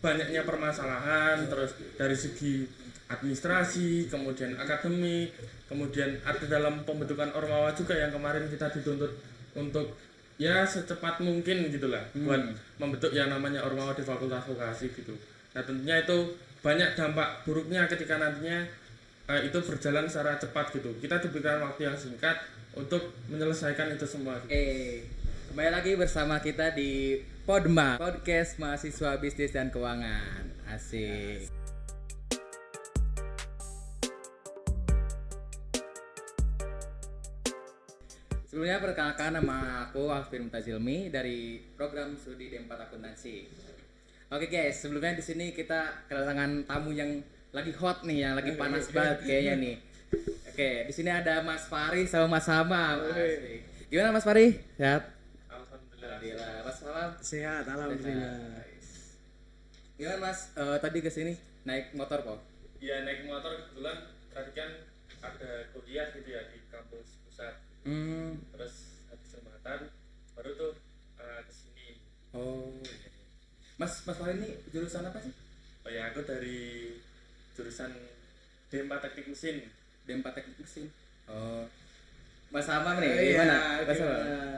banyaknya permasalahan, terus dari segi administrasi, kemudian akademik, kemudian ada dalam pembentukan Ormawa juga yang kemarin kita dituntut untuk ya secepat mungkin gitulah buat membentuk yang namanya Ormawa di Fakultas Vokasi gitu. Nah tentunya itu banyak dampak buruknya ketika nantinya itu berjalan secara cepat gitu. Kita diberikan waktu yang singkat untuk menyelesaikan itu semua. Kembali lagi bersama kita di Podma, Podcast Mahasiswa Bisnis dan Keuangan. Asik. Sebelumnya perkenalkan, nama aku Alvin Mutazilmi dari program studi D4 Akuntansi. Oke guys, sebelumnya di sini kita kedatangan tamu yang lagi hot nih, yang lagi panas banget kayaknya nih. Oke, di sini ada Mas Fari sama Mas Hamam. Gimana Mas Fari? Sehat? Alhamdulillah. Mas Hamam? Sehat, alhamdulillah. Gimana Mas? Tadi ke sini naik motor kok? Ya naik motor kebetulan tadi kan ada kuliah gitu ya di kampus pusat. Terus habis jembatan baru tuh ke sini. Oh. Mas Fari ini jurusan apa sih? Oh ya, aku dari jurusan D4 Teknik Mesin. D4 Teknik Mesin. Oh. Mas Hamam nih, gimana? Mas Hamam.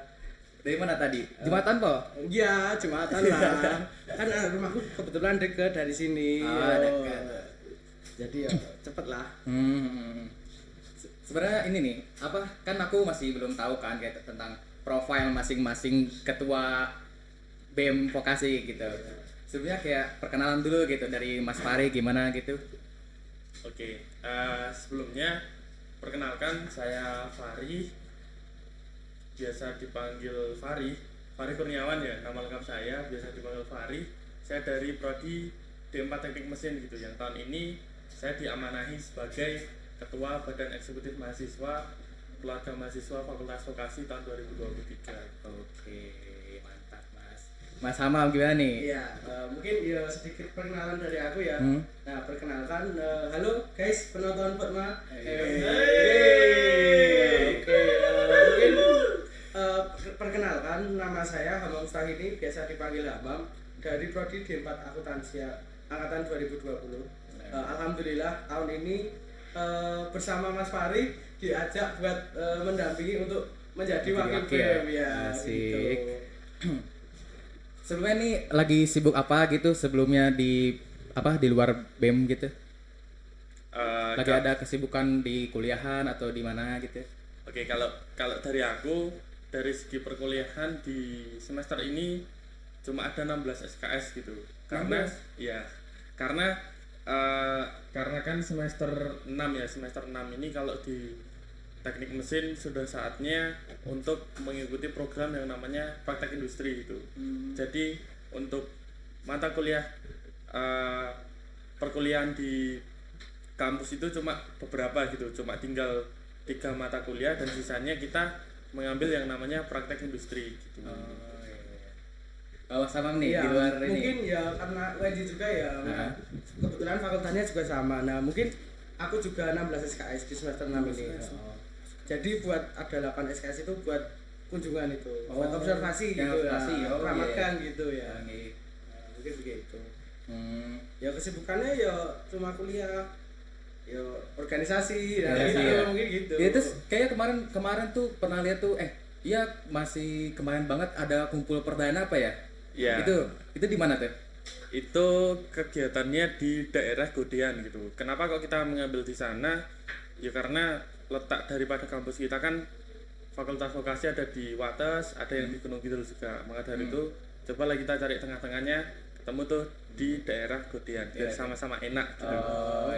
Dari mana tadi? Jembatan kok? Iya, Jumatan lah. Kan rumahku kebetulan dekat dari sini. Dekat. Jadi ya cepet lah. Sebenarnya ini nih, apa? Kan aku masih belum tahu kan kayak tentang profil masing-masing ketua BEM Vokasi gitu. Sebenarnya kayak perkenalan dulu gitu dari Mas Fari gimana gitu. Oke, sebelumnya perkenalkan saya Fari, biasa dipanggil Fari Kurniawan ya, nama lengkap saya, biasa dipanggil Fari. Saya dari prodi D4 Teknik Mesin gitu, yang tahun ini saya diamanahi sebagai Ketua Badan Eksekutif Mahasiswa Keluarga Mahasiswa Fakultas Vokasi tahun 2023. Oke, mantap Mas. Mas Hamam gimana nih? Iya, mungkin ya sedikit perkenalan dari aku ya. Nah, perkenalkan, halo guys penonton Podma. Oke, mungkin perkenalkan, nama saya Hamam Mustahini, biasa dipanggil Hamam, dari prodi D4 Akuntansi angkatan 2020. Alhamdulillah tahun ini bersama Mas Fari diajak buat mendampingi untuk menjadi wakil BEM ya. Asik. Gitu. Sebelumnya nih lagi sibuk apa gitu sebelumnya di luar BEM gitu? Lagi ada kesibukan di kuliahan atau di mana gitu? Oke, kalau dari aku, dari segi perkuliahan di semester ini cuma ada 16 SKS gitu. Karena kan semester 6 ya, semester 6 ini kalau di teknik mesin sudah saatnya untuk mengikuti program yang namanya praktek industri gitu. Jadi untuk mata kuliah perkuliahan di kampus itu cuma beberapa gitu, cuma tinggal 3 mata kuliah dan sisanya kita mengambil yang namanya praktek industri gitu. Bawa sama nih ya, di luar ini. Mungkin ya karena WJ juga ya. Kebetulan fakultasnya juga sama. Nah, mungkin aku juga 16 SKS di semester 6 ini. Jadi buat ada 8 SKS itu buat kunjungan itu, buat observasi gitu ya. Magang gitu ya. Mungkin begitu. Ya kesibukannya ya cuma kuliah. Ya organisasi gitu, mungkin gitu. Ya terus kayak kemarin tuh pernah lihat tuh masih kemarin banget ada kumpul perdana apa ya? Ya. Itu di mana tuh? Itu kegiatannya di daerah Godean gitu. Kenapa kok kita mengambil di sana? Ya karena letak daripada kampus kita kan Fakultas Vokasi ada di Wates, ada yang di Gunung Kidul juga. Maka dari itu cobalah kita cari tengah-tengahnya, ketemu tuh di daerah Godean. Biar sama-sama enak gitu.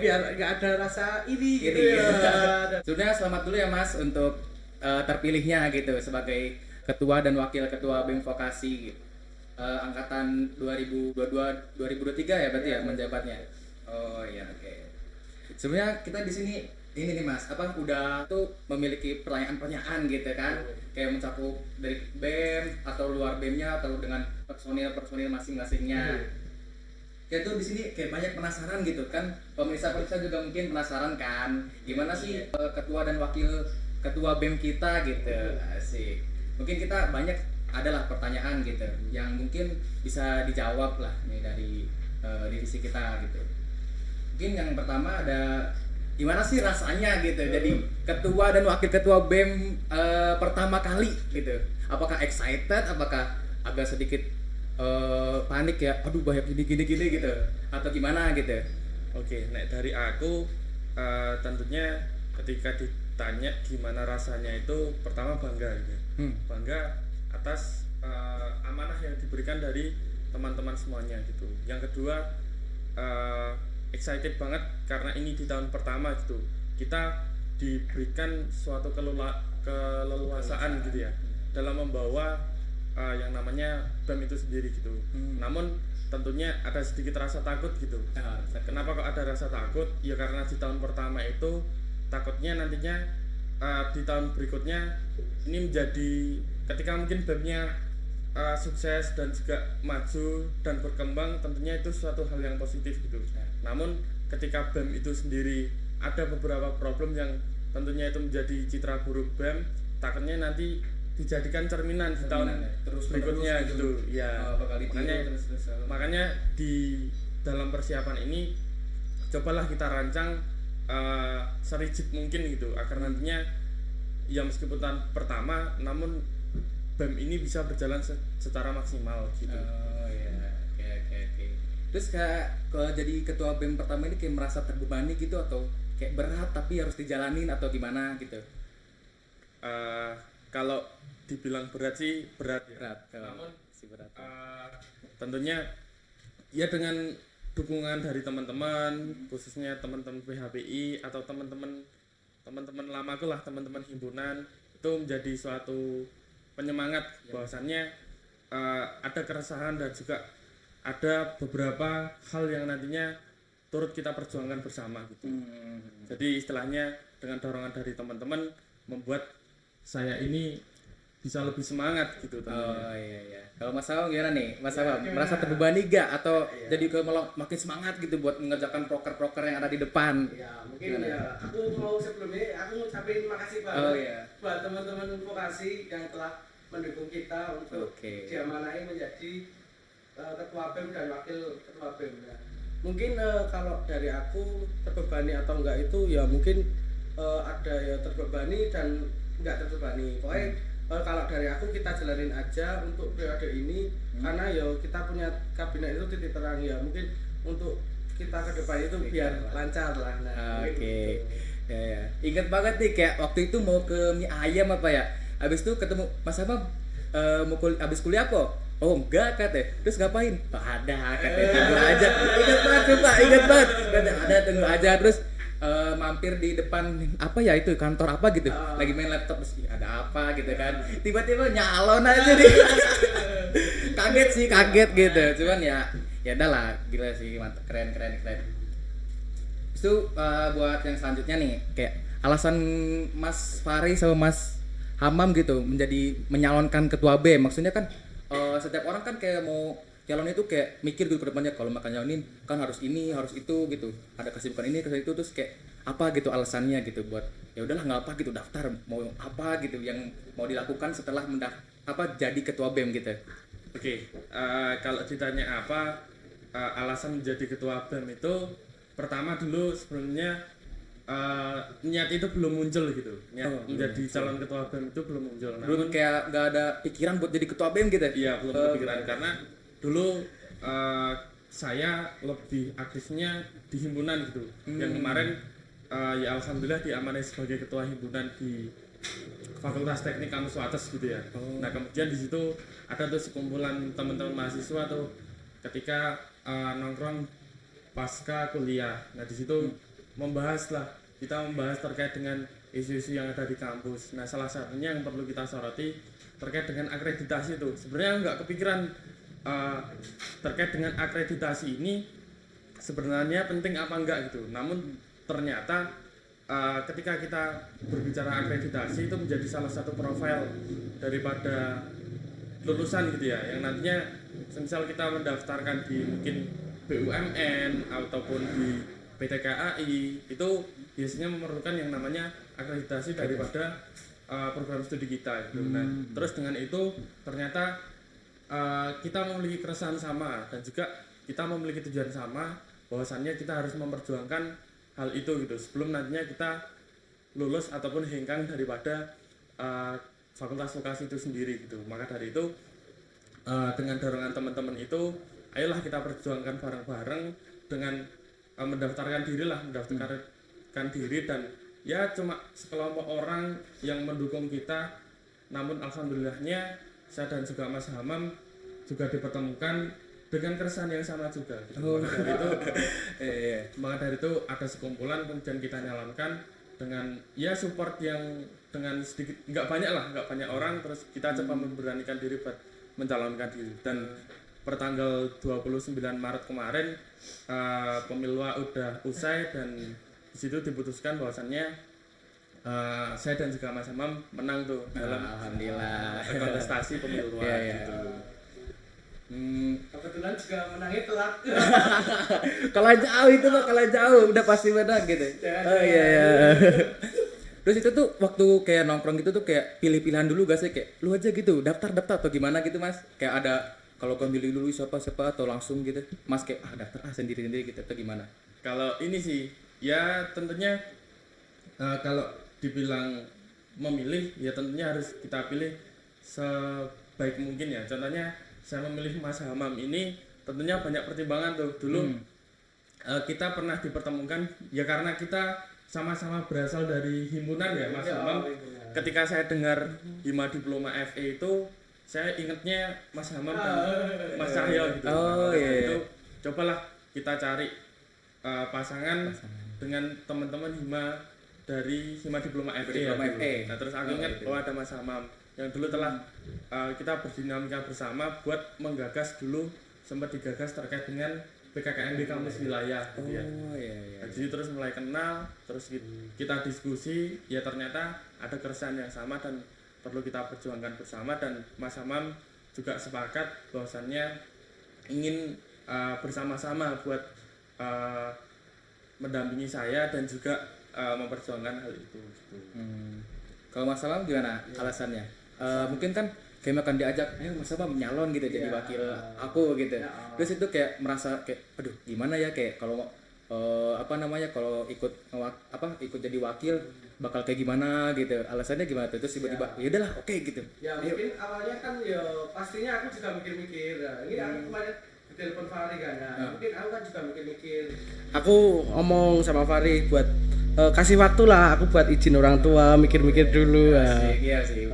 Biar nggak ada rasa iri gitu ya. Sebenarnya selamat dulu ya Mas untuk terpilihnya gitu sebagai ketua dan wakil ketua BEM Vokasi angkatan 2022-2023 ya berarti ya menjabatnya. Oh iya, oke. Sebenarnya kita di sini ini nih Mas, udah tuh memiliki pertanyaan-pertanyaan gitu kan, kayak mencakup dari BEM atau luar BEM-nya atau dengan personil masing-masingnya. Kayak tuh di sini kayak banyak penasaran gitu kan, pemirsa juga mungkin penasaran kan, gimana sih ketua dan wakil ketua BEM kita gitu. Asik. Mungkin kita banyak adalah pertanyaan gitu yang mungkin bisa dijawab lah nih dari divisi kita gitu. Mungkin yang pertama ada gimana sih rasanya gitu jadi ketua dan wakil ketua BEM pertama kali gitu. Apakah excited, apakah agak sedikit panik ya, aduh banyak gini gitu atau gimana gitu. Oke, nek dari aku tentunya ketika ditanya gimana rasanya itu pertama bangga gitu. Bangga atas amanah yang diberikan dari teman-teman semuanya gitu. Yang kedua excited banget karena ini di tahun pertama gitu. Kita diberikan suatu keleluasaan gitu ya dalam membawa yang namanya BEM itu sendiri gitu. Namun tentunya ada sedikit rasa takut gitu. Kenapa kok ada rasa takut? Ya karena di tahun pertama itu takutnya nantinya di tahun berikutnya ini menjadi ketika mungkin BEM-nya sukses dan juga maju dan berkembang, tentunya itu suatu hal yang positif gitu. Namun ketika BEM itu sendiri ada beberapa problem yang tentunya itu menjadi citra buruk BEM, takutnya nanti dijadikan cerminan di tahun terus berikutnya gitu ya. Makanya di dalam persiapan ini cobalah kita rancang serigit mungkin gitu agar nantinya ya meskipun tahun pertama namun BEM ini bisa berjalan secara maksimal gitu. Oke. Terus kalau jadi ketua BEM pertama ini kayak merasa terbebani gitu atau kayak berat tapi harus dijalanin atau gimana gitu? Kalau dibilang berat sih berat. Namun berat. Tentunya ya dengan dukungan dari teman-teman, khususnya teman-teman PHPI atau teman-teman lamaku lah, teman-teman himpunan, itu menjadi suatu penyemangat bahwasannya ada keresahan dan juga ada beberapa hal yang nantinya turut kita perjuangkan bersama gitu. Jadi istilahnya dengan dorongan dari teman-teman membuat saya ini bisa lebih semangat gitu tentunya. Iya. Kalau Mas Awam gimana nih? Mas Awam merasa terbebani gak atau jadi makin semangat gitu buat mengerjakan proker-proker yang ada di depan? Ya, mungkin ya aku mau sebelumnya aku ngucapin makasih banget buat teman-teman vokasi yang telah mendukung kita untuk diamanahi menjadi ketua BEM dan wakil ketua BEM. Ya. Mungkin kalau dari aku terbebani atau enggak itu ya mungkin ada ya terbebani dan enggak terbebani. Pokoknya kalau dari aku kita jalanin aja untuk periode ini karena ya kita punya kabinet itu titik terang ya mungkin untuk kita ke depan itu biar lancar lah. Gitu. Ya. Ingat banget nih kayak waktu itu mau ke mie ayam apa ya, habis itu ketemu Mas Abang mau habis kuliah kok. Oh enggak katanya, terus ngapain? Ada katanya, tunggu aja. Ingat banget. Ada tunggu aja terus mampir di depan apa ya itu kantor apa gitu, lagi main laptop terus ada apa gitu kan, tiba-tiba nyalon aja nih. kaget gitu, cuman ya udahlah, gila sih, mantap, keren. Itu buat yang selanjutnya nih, kayak alasan Mas Fari sama Mas Hamam gitu menjadi menyalonkan ketua BEM, maksudnya kan setiap orang kan kayak mau calon itu kayak mikir gitu ke depannya, kalau makan nyalonin kan harus ini harus itu gitu, ada kesibukan ini kesibukan itu, terus kayak apa gitu alasannya gitu buat ya udahlah nggak apa gitu daftar mau apa gitu yang mau dilakukan setelah jadi ketua BEM gitu. Oke, kalau ditanya apa alasan menjadi ketua BEM itu, pertama dulu sebelumnya niat itu belum muncul gitu, menjadi calon ketua BEM itu belum muncul. Belum kayak nggak ada pikiran buat jadi ketua BEM gitu? Iya, belum kepikiran karena dulu saya lebih aktifnya di himpunan gitu. Yang kemarin ya alhamdulillah diamanai sebagai ketua himpunan di Fakultas Teknik Kampus Wates gitu ya. Nah kemudian di situ ada tuh sekumpulan teman-teman mahasiswa tuh ketika nongkrong pasca kuliah. Nah di situ kita membahas terkait dengan isu-isu yang ada di kampus. Nah salah satunya yang perlu kita soroti terkait dengan akreditasi itu. Sebenarnya nggak kepikiran terkait dengan akreditasi ini sebenarnya penting apa enggak gitu. Namun ternyata ketika kita berbicara akreditasi itu menjadi salah satu profil daripada lulusan gitu ya, yang nantinya misal kita mendaftarkan di mungkin BUMN ataupun di PT KAI itu biasanya memerlukan yang namanya akreditasi daripada program studi kita gitu. Nah, terus dengan itu ternyata kita memiliki keresahan sama dan juga kita memiliki tujuan sama, bahwasannya kita harus memperjuangkan hal itu gitu sebelum nantinya kita lulus ataupun hengkang daripada fakultas vokasi itu sendiri gitu. Maka dari itu dengan dorongan teman-teman itu, ayolah kita perjuangkan bareng-bareng dengan mendaftarkan diri dan ya cuma sekelompok orang yang mendukung kita, namun alhamdulillahnya saya dan juga Mas Hamam juga dipertemukan dengan keresahan yang sama juga gitu. Maka dari itu ada sekumpulan, kemudian kita nyalonkan dengan ya support yang dengan sedikit nggak banyak orang, terus kita coba memberanikan diri buat mencalonkan diri. Dan pertanggal 29 Maret kemarin pemilwa udah usai dan di situ diputuskan bahwasannya saya dan juga Mas Hamam menang tuh dalam alhamdulillah kontestasi pemilwa gitu. Kebetulan juga menangnya telat. Kalah jauh itu mah, kalah jauh udah pasti menang gitu. Oh iya. Terus itu tuh waktu kayak nongkrong gitu tuh kayak pilih-pilihan dulu gak sih, kayak lu aja gitu daftar atau gimana gitu Mas? Kayak ada kalau kan pilih dulu siapa atau langsung gitu Mas kayak daftar sendiri gitu atau gimana? Kalau ini sih ya tentunya kalau dibilang memilih ya tentunya harus kita pilih sebaik mungkin ya. Contohnya saya memilih Mas Hamam ini tentunya banyak pertimbangan tuh. Dulu kita pernah dipertemukan ya karena kita sama-sama berasal dari himpunan ya Mas Hamam. Ketika saya dengar Hima Diploma FE itu saya ingetnya Mas Hamam dan Mas Cahyo gitu. Itu cobalah kita cari pasangan dengan teman-teman Hima dari Hima Diploma FE. Nah terus aku ingat bahwa ada Mas Hamam yang dulu telah kita berdinamika bersama buat menggagas dulu, sempat digagas terkait dengan PKKMB kampus wilayah gitu ya. Nah, jadi terus mulai kenal, terus kita diskusi, ya ternyata ada keresahan yang sama dan perlu kita perjuangkan bersama. Dan Mas Hamam juga sepakat bahwasannya ingin bersama-sama buat mendampingi saya dan juga memperjuangkan hal itu gitu. Kalau Mas Hamam gimana alasannya? Mungkin kan kayak akan diajak, ayo Mas Hamam nyalon gitu jadi wakil aku gitu. Terus itu kayak merasa kayak aduh gimana ya, kayak kalau kalau ikut jadi wakil bakal kayak gimana gitu. Alasannya gimana tuh? Terus tiba-tiba ya udahlah oke gitu. Ya mungkin awalnya kan ya pastinya aku juga mikir-mikir. Nah, ini aku kemarin telepon Fahri kan. Nah, mungkin aku kan juga mikir-mikir. Aku ngomong sama Fahri buat kasih waktu lah aku buat izin orang tua, mikir-mikir dulu. Iya sih.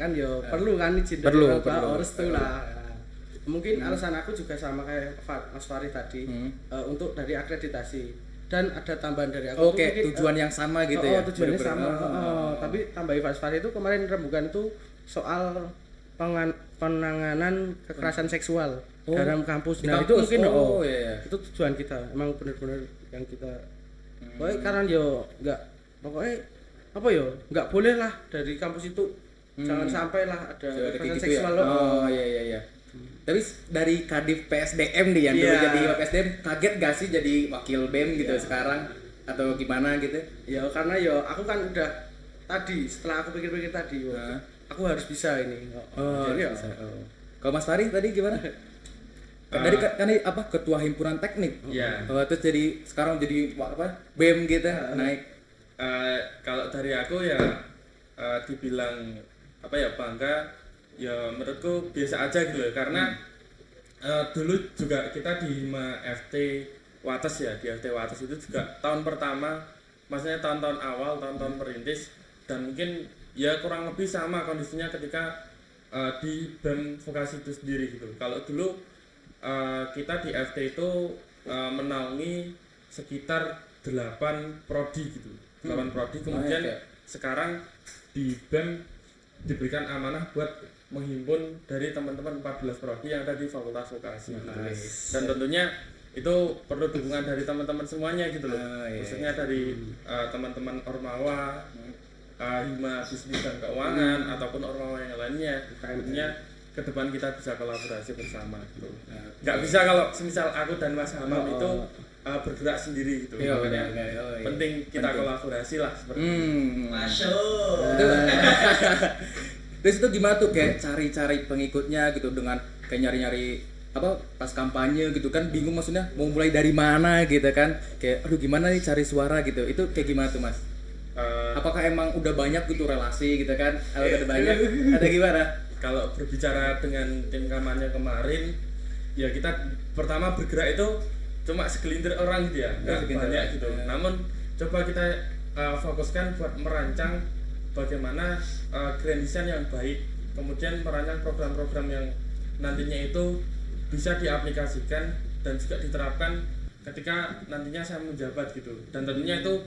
Kan yo perlu kan izin dari orang tua, restu lah. Mungkin alasan aku juga sama kayak Mas Fahri tadi, untuk dari akreditasi dan ada tambahan dari aku. Oke, tujuan yang sama gitu ya. Tujuannya sama. Tapi tambahin Mas Fahri itu kemarin rembukan itu soal penanganan kekerasan seksual dalam kampus. Nah, itu mungkin itu tujuan kita. Emang benar-benar yang kita pokoknya karena yo enggak boleh lah dari kampus itu jangan sampai lah ada kekerasan seksual. Iya. Tapi dari Kadif PSDM nih yang dulu jadi PSDM, kaget gak sih jadi wakil BEM gitu sekarang atau gimana gitu? Ya karena aku kan udah tadi setelah aku pikir-pikir tadi aku harus bisa ini. Jadi Kalau Mas Fahri tadi gimana? Dari kan ketua himpunan teknik. Terus jadi sekarang jadi BEM gitu naik. Kalau dari aku ya dibilang bangga, ya menurutku biasa aja gitu karena dulu juga kita di Hima FT Wates ya, di FT Wates itu juga tahun pertama, maksudnya tahun-tahun awal, tahun-tahun merintis, dan mungkin ya kurang lebih sama kondisinya ketika di BEM vokasi itu sendiri gitu. Kalau dulu kita di FT itu menaungi sekitar 8 prodi gitu, 8 prodi, kemudian sekarang di BEM diberikan amanah buat menghimpun dari teman-teman 14 prodi yang ada di fakultas vokasi gitu. Dan tentunya itu perlu dukungan dari teman-teman semuanya gitu loh. Khususnya dari teman-teman Ormawa, Hima Bisnis dan Keuangan ataupun Ormawa yang lainnya. Tentunya ke depan kita bisa kolaborasi bersama gitu. Nggak bisa kalau semisal aku dan Mas Hamam itu bergerak sendiri gitu. Makanya penting kita kolaborasi lah seperti itu. Masuk. Terus itu gimana tuh kayak cari-cari pengikutnya gitu dengan kayak nyari-nyari pas kampanye gitu kan bingung maksudnya mau mulai dari mana gitu kan, kayak aduh gimana nih cari suara gitu, itu kayak gimana tuh Mas? Apakah emang udah banyak gitu relasi gitu kan, udah banyak ada gimana? Kalau berbicara dengan tim kampanye kemarin, ya kita pertama bergerak itu cuma segelintir orang gitu ya, nggak banyak gitu. Namun coba kita fokuskan buat merancang bagaimana grand design yang baik, kemudian merancang program-program yang nantinya itu bisa diaplikasikan dan juga diterapkan ketika nantinya saya menjabat gitu. Dan tentunya itu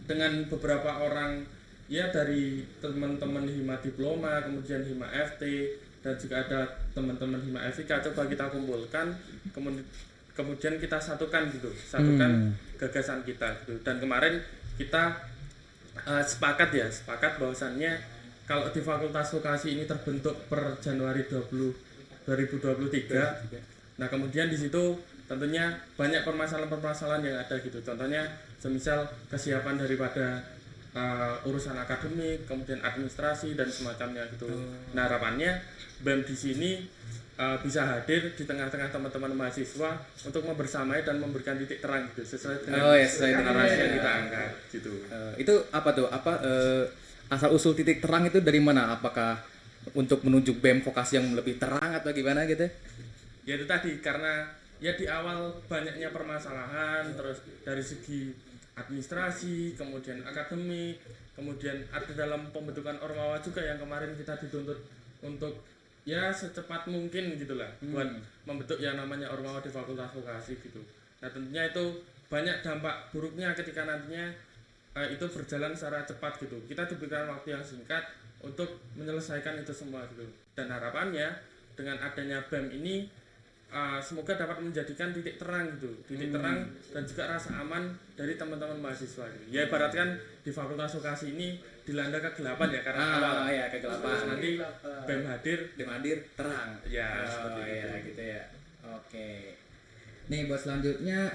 dengan beberapa orang ya dari teman-teman Hima Diploma, kemudian Hima FT, dan juga ada teman-teman Hima FIK, coba kita kumpulkan, kemudian kita satukan gitu, gagasan kita gitu. Dan kemarin kita sepakat bahwasannya kalau di Fakultas Vokasi ini terbentuk per Januari 2023. Nah, kemudian di situ tentunya banyak permasalahan-permasalahan yang ada gitu. Contohnya semisal kesiapan daripada urusan akademik, kemudian administrasi dan semacamnya gitu. Nah, harapannya BEM di sini bisa hadir di tengah-tengah teman-teman mahasiswa untuk membersamai dan memberikan titik terang gitu sesuai dengan narasi yang kita angkat gitu. Itu apa tuh? Asal usul titik terang itu dari mana? Apakah untuk menuju BEM vokasi yang lebih terang atau gimana gitu? Ya itu tadi, karena ya di awal banyaknya permasalahan, terus dari segi administrasi, kemudian akademik, kemudian ada dalam pembentukan Ormawa juga yang kemarin kita dituntut untuk ya secepat mungkin gitulah buat membentuk yang namanya Ormawa di Fakultas Vokasi gitu. Nah, tentunya itu banyak dampak buruknya ketika nantinya itu berjalan secara cepat gitu. Kita diberikan waktu yang singkat untuk menyelesaikan itu semua gitu. Dan harapannya dengan adanya BEM ini semoga dapat menjadikan titik terang gitu, terang dan juga rasa aman dari teman-teman mahasiswa gitu. Ya ibaratkan di Fakultas Vokasi ini dilanda kegelapan ya karena awal ya kegelapan. Nanti BEM hadir terang. Ya, seperti itu. Gitu ya. Oke. Nih buat selanjutnya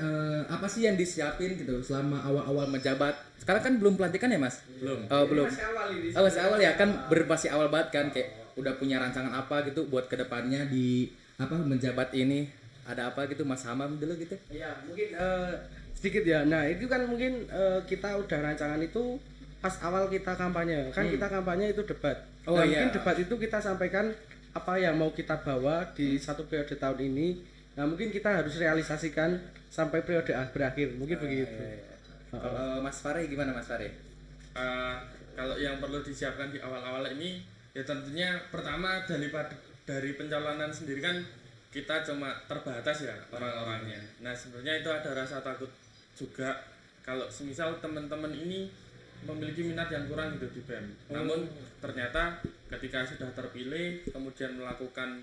apa sih yang disiapin gitu selama awal-awal menjabat? Sekarang kan belum pelantikan ya Mas? Belum. Masih awal ya, kan masih awal banget kan, kayak udah punya rancangan apa gitu buat kedepannya di menjabat ini, ada apa gitu Mas Hamam dulu gitu? Iya, mungkin sedikit ya. Nah, itu kan mungkin kita udah rancangan itu pas awal kita kampanye. Kan kita kampanye itu debat. Mungkin debat itu kita sampaikan apa yang mau kita bawa di satu periode tahun ini. Nah, mungkin kita harus realisasikan sampai periode berakhir. Mungkin begitu. Kalau Mas Fare gimana Mas Fare? Kalau yang perlu disiapkan di awal-awal ini ya tentunya pertama dari pencalonan sendiri kan kita cuma terbatas ya orang-orangnya. Nah, sebenarnya itu ada rasa takut juga kalau semisal teman-teman ini memiliki minat yang kurang gitu di BEM. Namun ternyata ketika sudah terpilih kemudian melakukan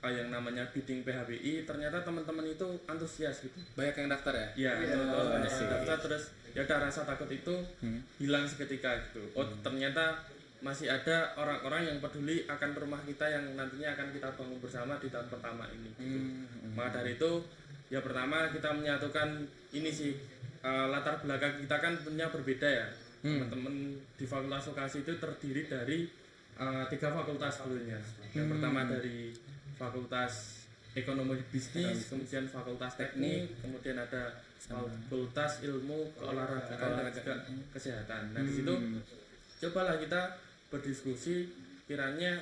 yang namanya bidding PHBI, ternyata teman-teman itu antusias gitu. Banyak yang daftar ya? Iya, banyak yang daftar, terus ya ada rasa takut itu hilang seketika gitu. Ternyata masih ada orang-orang yang peduli akan rumah kita yang nantinya akan kita bangun bersama di tahun pertama ini gitu. Maka dari itu ya pertama kita menyatukan ini sih, latar belakang kita kan tentunya berbeda ya. Teman-teman di Fakultas Vokasi itu terdiri dari 3 fakultas dulunya. Yang pertama dari Fakultas Ekonomi Bisnis, kemudian Fakultas Teknik, kemudian ada Fakultas Ilmu Keolahragaan dan juga Kesehatan. Nah, di situ cobalah kita berdiskusi kiranya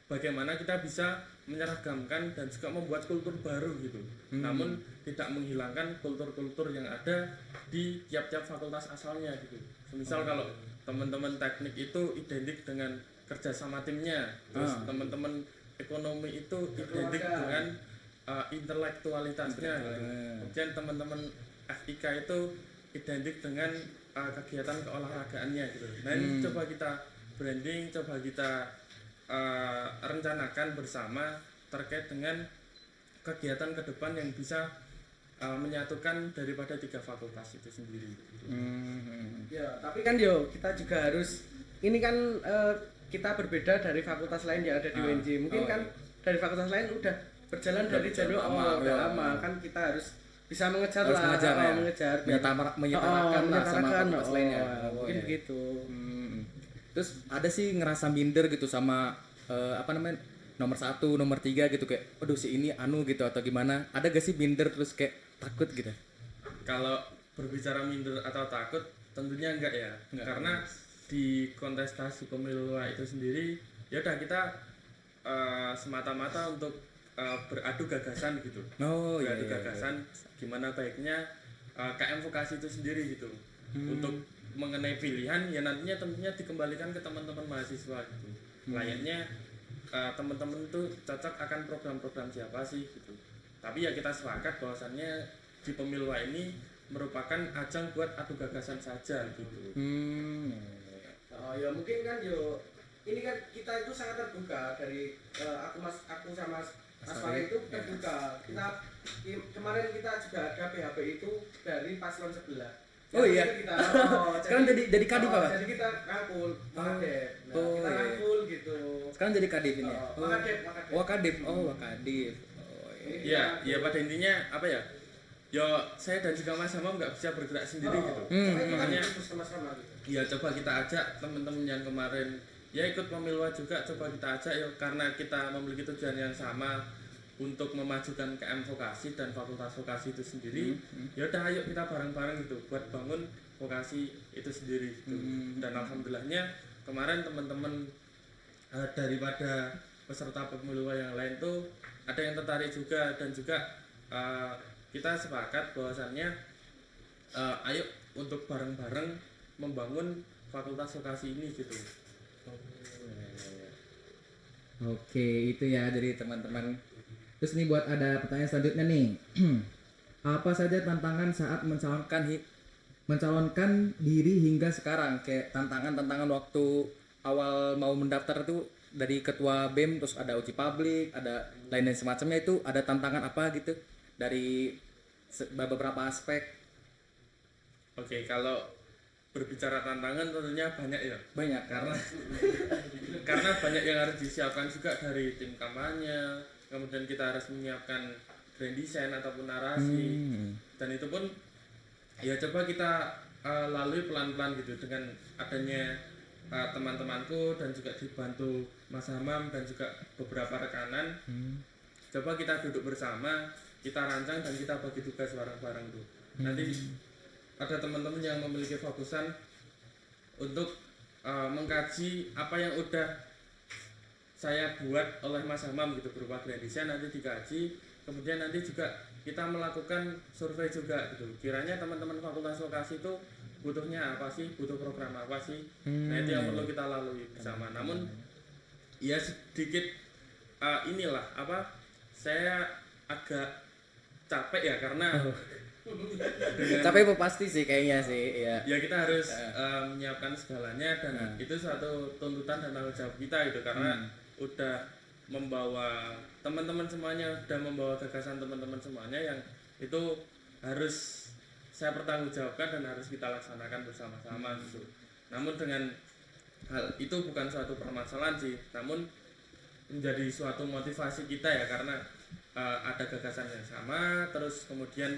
bagaimana kita bisa menyeragamkan dan juga membuat kultur baru gitu. Namun tidak menghilangkan kultur-kultur yang ada di tiap-tiap fakultas asalnya gitu. Misal kalau teman-teman teknik itu identik dengan kerja sama timnya, terus teman-teman ekonomi itu identik dengan intelektualitasnya gitu. Kemudian teman-teman FIK itu identik dengan kegiatan keolahragaannya gitu. Nah, ini coba kita branding, coba kita rencanakan bersama terkait dengan kegiatan ke depan yang bisa menyatukan daripada 3 fakultas itu sendiri. Ya, tapi kan kita juga harus ini kan kita berbeda dari fakultas lain yang ada di UNJ. Mungkin kan dari fakultas lain udah berjalan dari jalur lama kan kita harus bisa mengejar menyetarakan sama fakultas lainnya. Mungkin begitu. Terus ada sih ngerasa minder gitu sama nomor 1, nomor 3 gitu kayak aduh si ini anu gitu atau gimana, ada gak sih minder terus kayak takut gitu? Kalau berbicara minder atau takut tentunya enggak ya. Karena di kontestasi pemilu itu sendiri ya udah kita semata-mata untuk beradu gagasan gitu. Beradu gagasan gimana baiknya KM Vokasi itu sendiri gitu. Untuk mengenai pilihan ya nantinya tentunya dikembalikan ke teman-teman mahasiswa gitu. Layaknya teman-teman itu cocok akan program-program siapa sih gitu. Tapi ya kita sepakat bahwasannya di pemilu ini merupakan ajang buat adu gagasan saja gitu. Ya mungkin kan ini kan kita itu sangat terbuka dari aku sama Mas Farid itu terbuka. Kemarin kita juga ada PHP itu dari paslon sebelah. Oh iya. Sekarang jadi kadif apa? Jadi kita rangkul Wakadif. Kita rangkul gitu. Sekarang jadi kadif ini ya? Wakadif. Wakadif. Wakadif. Ya pada intinya apa ya? Ya saya dan juga Mas Hamam nggak bisa bergerak sendiri gitu. Makanya sama-sama gitu. Ya coba kita ajak teman-teman yang kemarin ya ikut pemilu juga, coba kita ajak ya karena kita memiliki tujuan yang sama untuk memajukan KM Vokasi dan Fakultas Vokasi itu sendiri. Ya udah ayo kita bareng-bareng gitu buat bangun vokasi itu sendiri gitu. Dan alhamdulillahnya kemarin teman-teman daripada peserta pemilu yang lain tuh ada yang tertarik juga, dan juga kita sepakat bahwasannya ayo untuk bareng-bareng membangun Fakultas Vokasi ini gitu. Oke, itu ya dari teman-teman. Terus nih buat ada pertanyaan selanjutnya nih. Apa saja tantangan saat mencalonkan diri hingga sekarang? Kayak tantangan waktu awal mau mendaftar itu dari ketua BEM, terus ada uji publik, ada lain dan semacamnya, itu ada tantangan apa gitu dari beberapa aspek? Oke, kalau berbicara tantangan tentunya banyak ya. Banyak karena banyak yang harus disiapkan juga dari tim kampanye. Kemudian kita harus menyiapkan grand design ataupun narasi, dan itu pun ya coba kita lalui pelan-pelan gitu dengan adanya teman-temanku dan juga dibantu Mas Hamam dan juga beberapa rekanan. Coba kita duduk bersama, kita rancang dan kita bagi tugas bareng-bareng tuh. Nanti ada teman-teman yang memiliki fokusan untuk mengkaji apa yang udah saya buat oleh Mas Hamam gitu berupa grand design, nanti dikaji, kemudian nanti juga kita melakukan survei juga gitu. Kiranya teman-teman Fakultas Vokasi itu butuhnya apa sih, butuh program apa sih. Nah itu yang perlu kita lalui bersama. Namun ya sedikit inilah apa, saya agak capek ya karena capek pasti sih kayaknya sih ya. Ya kita harus menyiapkan segalanya, dan itu suatu tuntutan dan tanggung jawab kita itu, karena udah membawa teman-teman semuanya, udah membawa gagasan teman-teman semuanya yang itu harus saya pertanggungjawabkan dan harus kita laksanakan bersama-sama gitu. Namun dengan hal itu bukan suatu permasalahan sih, namun menjadi suatu motivasi kita ya, karena ada gagasan yang sama, terus kemudian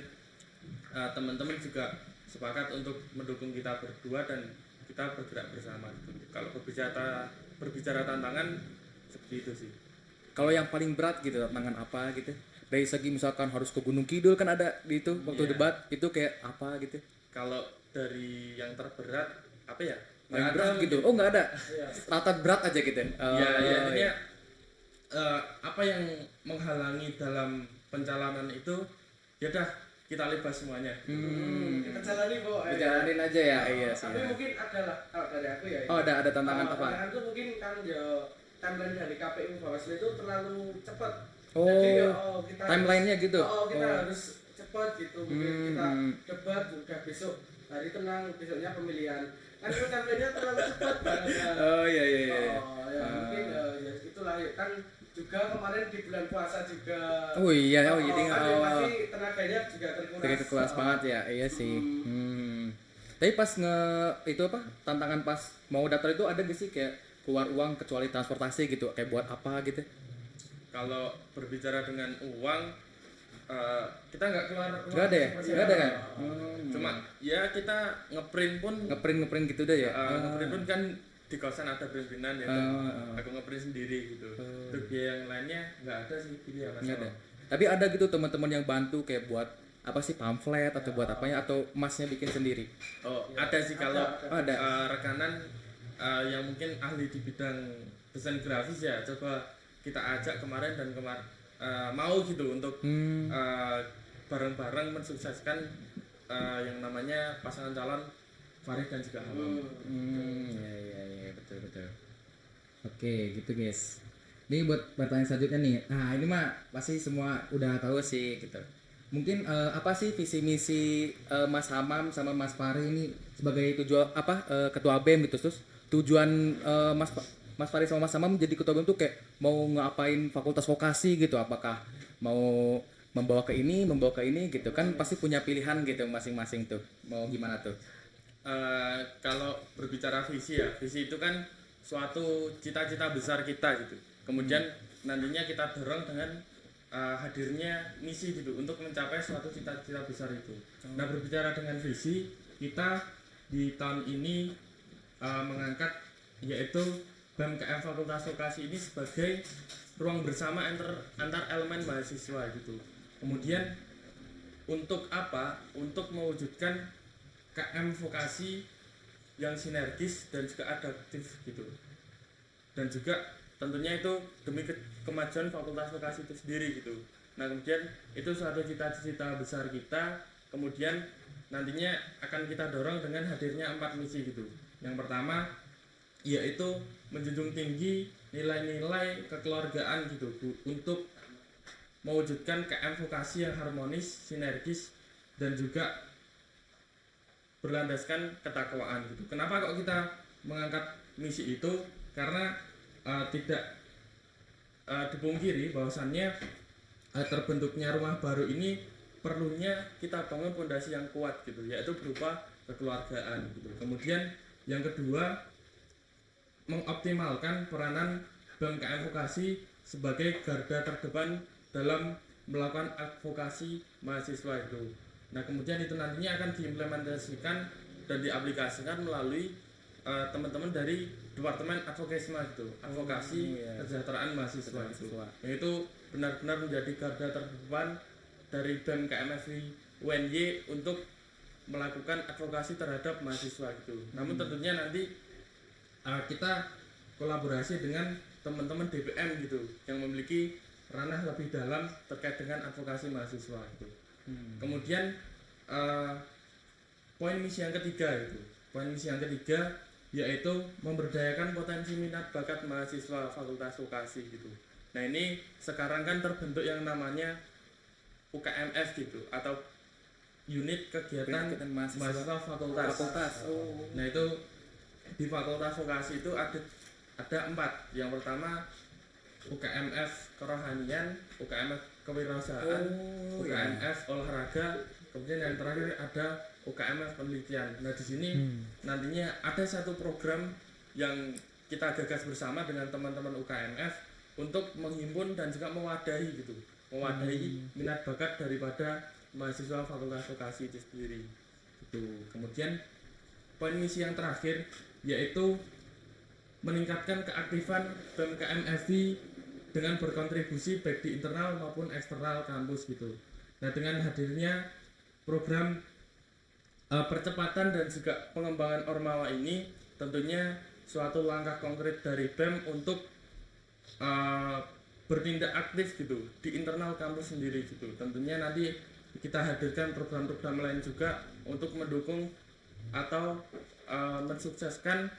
teman-teman juga sepakat untuk mendukung kita berdua dan kita bergerak bersama gitu. Kalau berbicara tantangan seperti itu sih. Kalau yang paling berat gitu tantangan apa gitu? Dari segi misalkan harus ke Gunung Kidul kan ada di itu waktu debat, itu kayak apa gitu? Kalau dari yang terberat apa ya? Paling berat gitu. Oh, enggak ada. Rata berat aja gitu. Ya. Apa yang menghalangi dalam pencalonan itu ya udah kita libas semuanya. Kita jalani kok. Jalanin aja ya. Iya sih. Tapi mungkin adalah kalau dari aku ya. Oh, ada tantangan apa? Tantangan itu mungkin kan ya timeline dari KPU Bawaslu itu terlalu cepat. Oh, jadi kita timelinenya gitu. Kita harus cepat gitu. Mungkin kita debat udah besok hari tenang, besoknya pemilihan. Kan itu timelinenya terlalu cepat banget. Oh iya. Ya mungkin ya itulah ya kan juga kemarin di bulan puasa juga. Oh iya, jadi pasti tenaganya juga terkuras banget ya. Iya sih. Tapi pas itu apa? Tantangan pas mau daftar itu ada gak sih kayak keluar uang kecuali transportasi gitu, kayak buat apa gitu? Kalau berbicara dengan uang, kita nggak keluar uang. Nggak ada ya? Nggak ada kan? Cuma ya kita ngeprint pun ngeprint gitu deh ya. ngeprint pun kan di kosan ada print-printan ya, aku ngeprint sendiri gitu. Untuk biaya yang lainnya nggak ada sih, gitu ya Mas. Nggak ada. Tapi ada gitu teman-teman yang bantu kayak buat apa sih pamflet atau buat apanya atau masnya bikin sendiri? Oh, ada sih kalau Ada. rekanan yang mungkin ahli di bidang desain grafis ya, coba kita ajak kemarin dan mau gitu untuk bareng-bareng mensukseskan yang namanya pasangan calon Farid dan juga Hamam. Ya betul. Oke, gitu guys. Ini buat pertanyaan selanjutnya nih. Nah, ini mah pasti semua udah tahu sih gitu. Mungkin apa sih visi misi Mas Hamam sama Mas Fahri ini sebagai tujuan ketua BEM gitu, terus tujuan Mas Fahri sama Mas Hamam jadi ketua BEM tuh kayak mau ngapain fakultas vokasi gitu, apakah mau membawa ke ini gitu kan, pasti punya pilihan gitu masing-masing tuh. Mau gimana tuh? Kalau berbicara visi ya, visi itu kan suatu cita-cita besar kita gitu. Kemudian nantinya kita dorong dengan hadirnya misi gitu untuk mencapai suatu cita-cita besar itu. Nah, berbicara dengan visi, kita di tahun ini mengangkat yaitu BMKM Fakultas Vokasi ini sebagai ruang bersama antar elemen mahasiswa gitu. Kemudian untuk apa? Untuk mewujudkan KM Vokasi yang sinergis dan juga adaptif gitu. Dan juga tentunya itu demi kemajuan Fakultas Vokasi itu sendiri gitu. Nah, kemudian itu suatu cita-cita besar kita, kemudian nantinya akan kita dorong dengan hadirnya 4 misi gitu. Yang pertama yaitu menjunjung tinggi nilai-nilai kekeluargaan gitu Bu, untuk mewujudkan KM Vokasi yang harmonis, sinergis dan juga berlandaskan ketakwaan gitu. Kenapa kok kita mengangkat misi itu? Karena tidak dipungkiri bahwasannya terbentuknya rumah baru ini perlunya kita bangun fondasi yang kuat gitu, yaitu berupa kekeluargaan gitu. Kemudian yang kedua, mengoptimalkan peranan BMKM Vokasi sebagai garda terdepan dalam melakukan advokasi mahasiswa itu. Nah, kemudian itu nantinya akan diimplementasikan dan diaplikasikan melalui teman-teman dari Departemen Advokasi itu, advokasi kesejahteraan mahasiswa itu. Yaitu benar-benar menjadi garda terdepan dari BEM KMFI UNY untuk melakukan advokasi terhadap mahasiswa itu. Namun tentunya nanti kita kolaborasi dengan teman-teman DPM gitu yang memiliki ranah lebih dalam terkait dengan advokasi mahasiswa itu. Kemudian poin misi yang ketiga itu, yaitu memberdayakan potensi minat bakat mahasiswa Fakultas Vokasi gitu. Nah, ini sekarang kan terbentuk yang namanya UKMF gitu, atau unit kegiatan mahasiswa fakultas. Nah, itu di Fakultas Vokasi itu ada 4. Yang pertama UKMF kerohanian, UKMF kewirausahaan, UKMF olahraga, kemudian yang terakhir ada UKMF penelitian. Nah, di sini nantinya ada satu program yang kita gagas bersama dengan teman-teman UKMF untuk menghimpun dan juga mewadahi gitu, minat bakat daripada mahasiswa Fakultas Vokasi itu sendiri. Gitu. Kemudian poin misi yang terakhir yaitu meningkatkan keaktifan BMKM FI dengan berkontribusi baik di internal maupun eksternal kampus gitu. Nah, dengan hadirnya program percepatan dan juga pengembangan Ormawa ini tentunya suatu langkah konkret dari BEM untuk bertindak aktif gitu di internal kampus sendiri gitu. Tentunya nanti kita hadirkan program-program lain juga untuk mendukung atau mensukseskan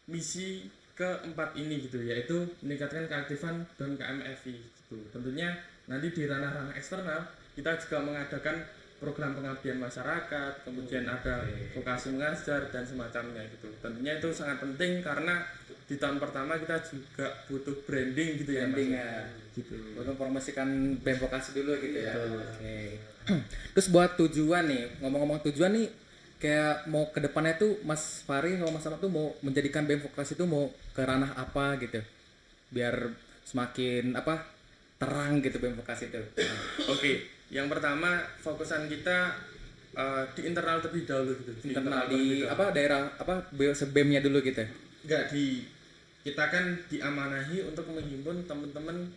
misi keempat ini gitu, yaitu meningkatkan keaktifan BEM FI gitu. Tentunya nanti di ranah-ranah eksternal kita juga mengadakan program pengabdian masyarakat, kemudian ada vokasi mengajar dan semacamnya gitu. Tentunya itu sangat penting karena di tahun pertama kita juga butuh branding gitu ya, gitu. Untuk promosikan BEM Vokasi dulu gitu ya. Oke. Terus buat tujuan nih, ngomong-ngomong tujuan nih, kayak mau ke depannya tuh Mas Fahri sama Mas Ahmad tuh mau menjadikan BEM Vokasi tuh mau ke ranah apa gitu, biar semakin terang gitu BEM Vokasi itu. Oke, yang pertama fokusan kita di internal terlebih dahulu gitu. Internal di daerah BEM-nya dulu gitu. nggak di kita kan diamanahi untuk menghimpun teman-teman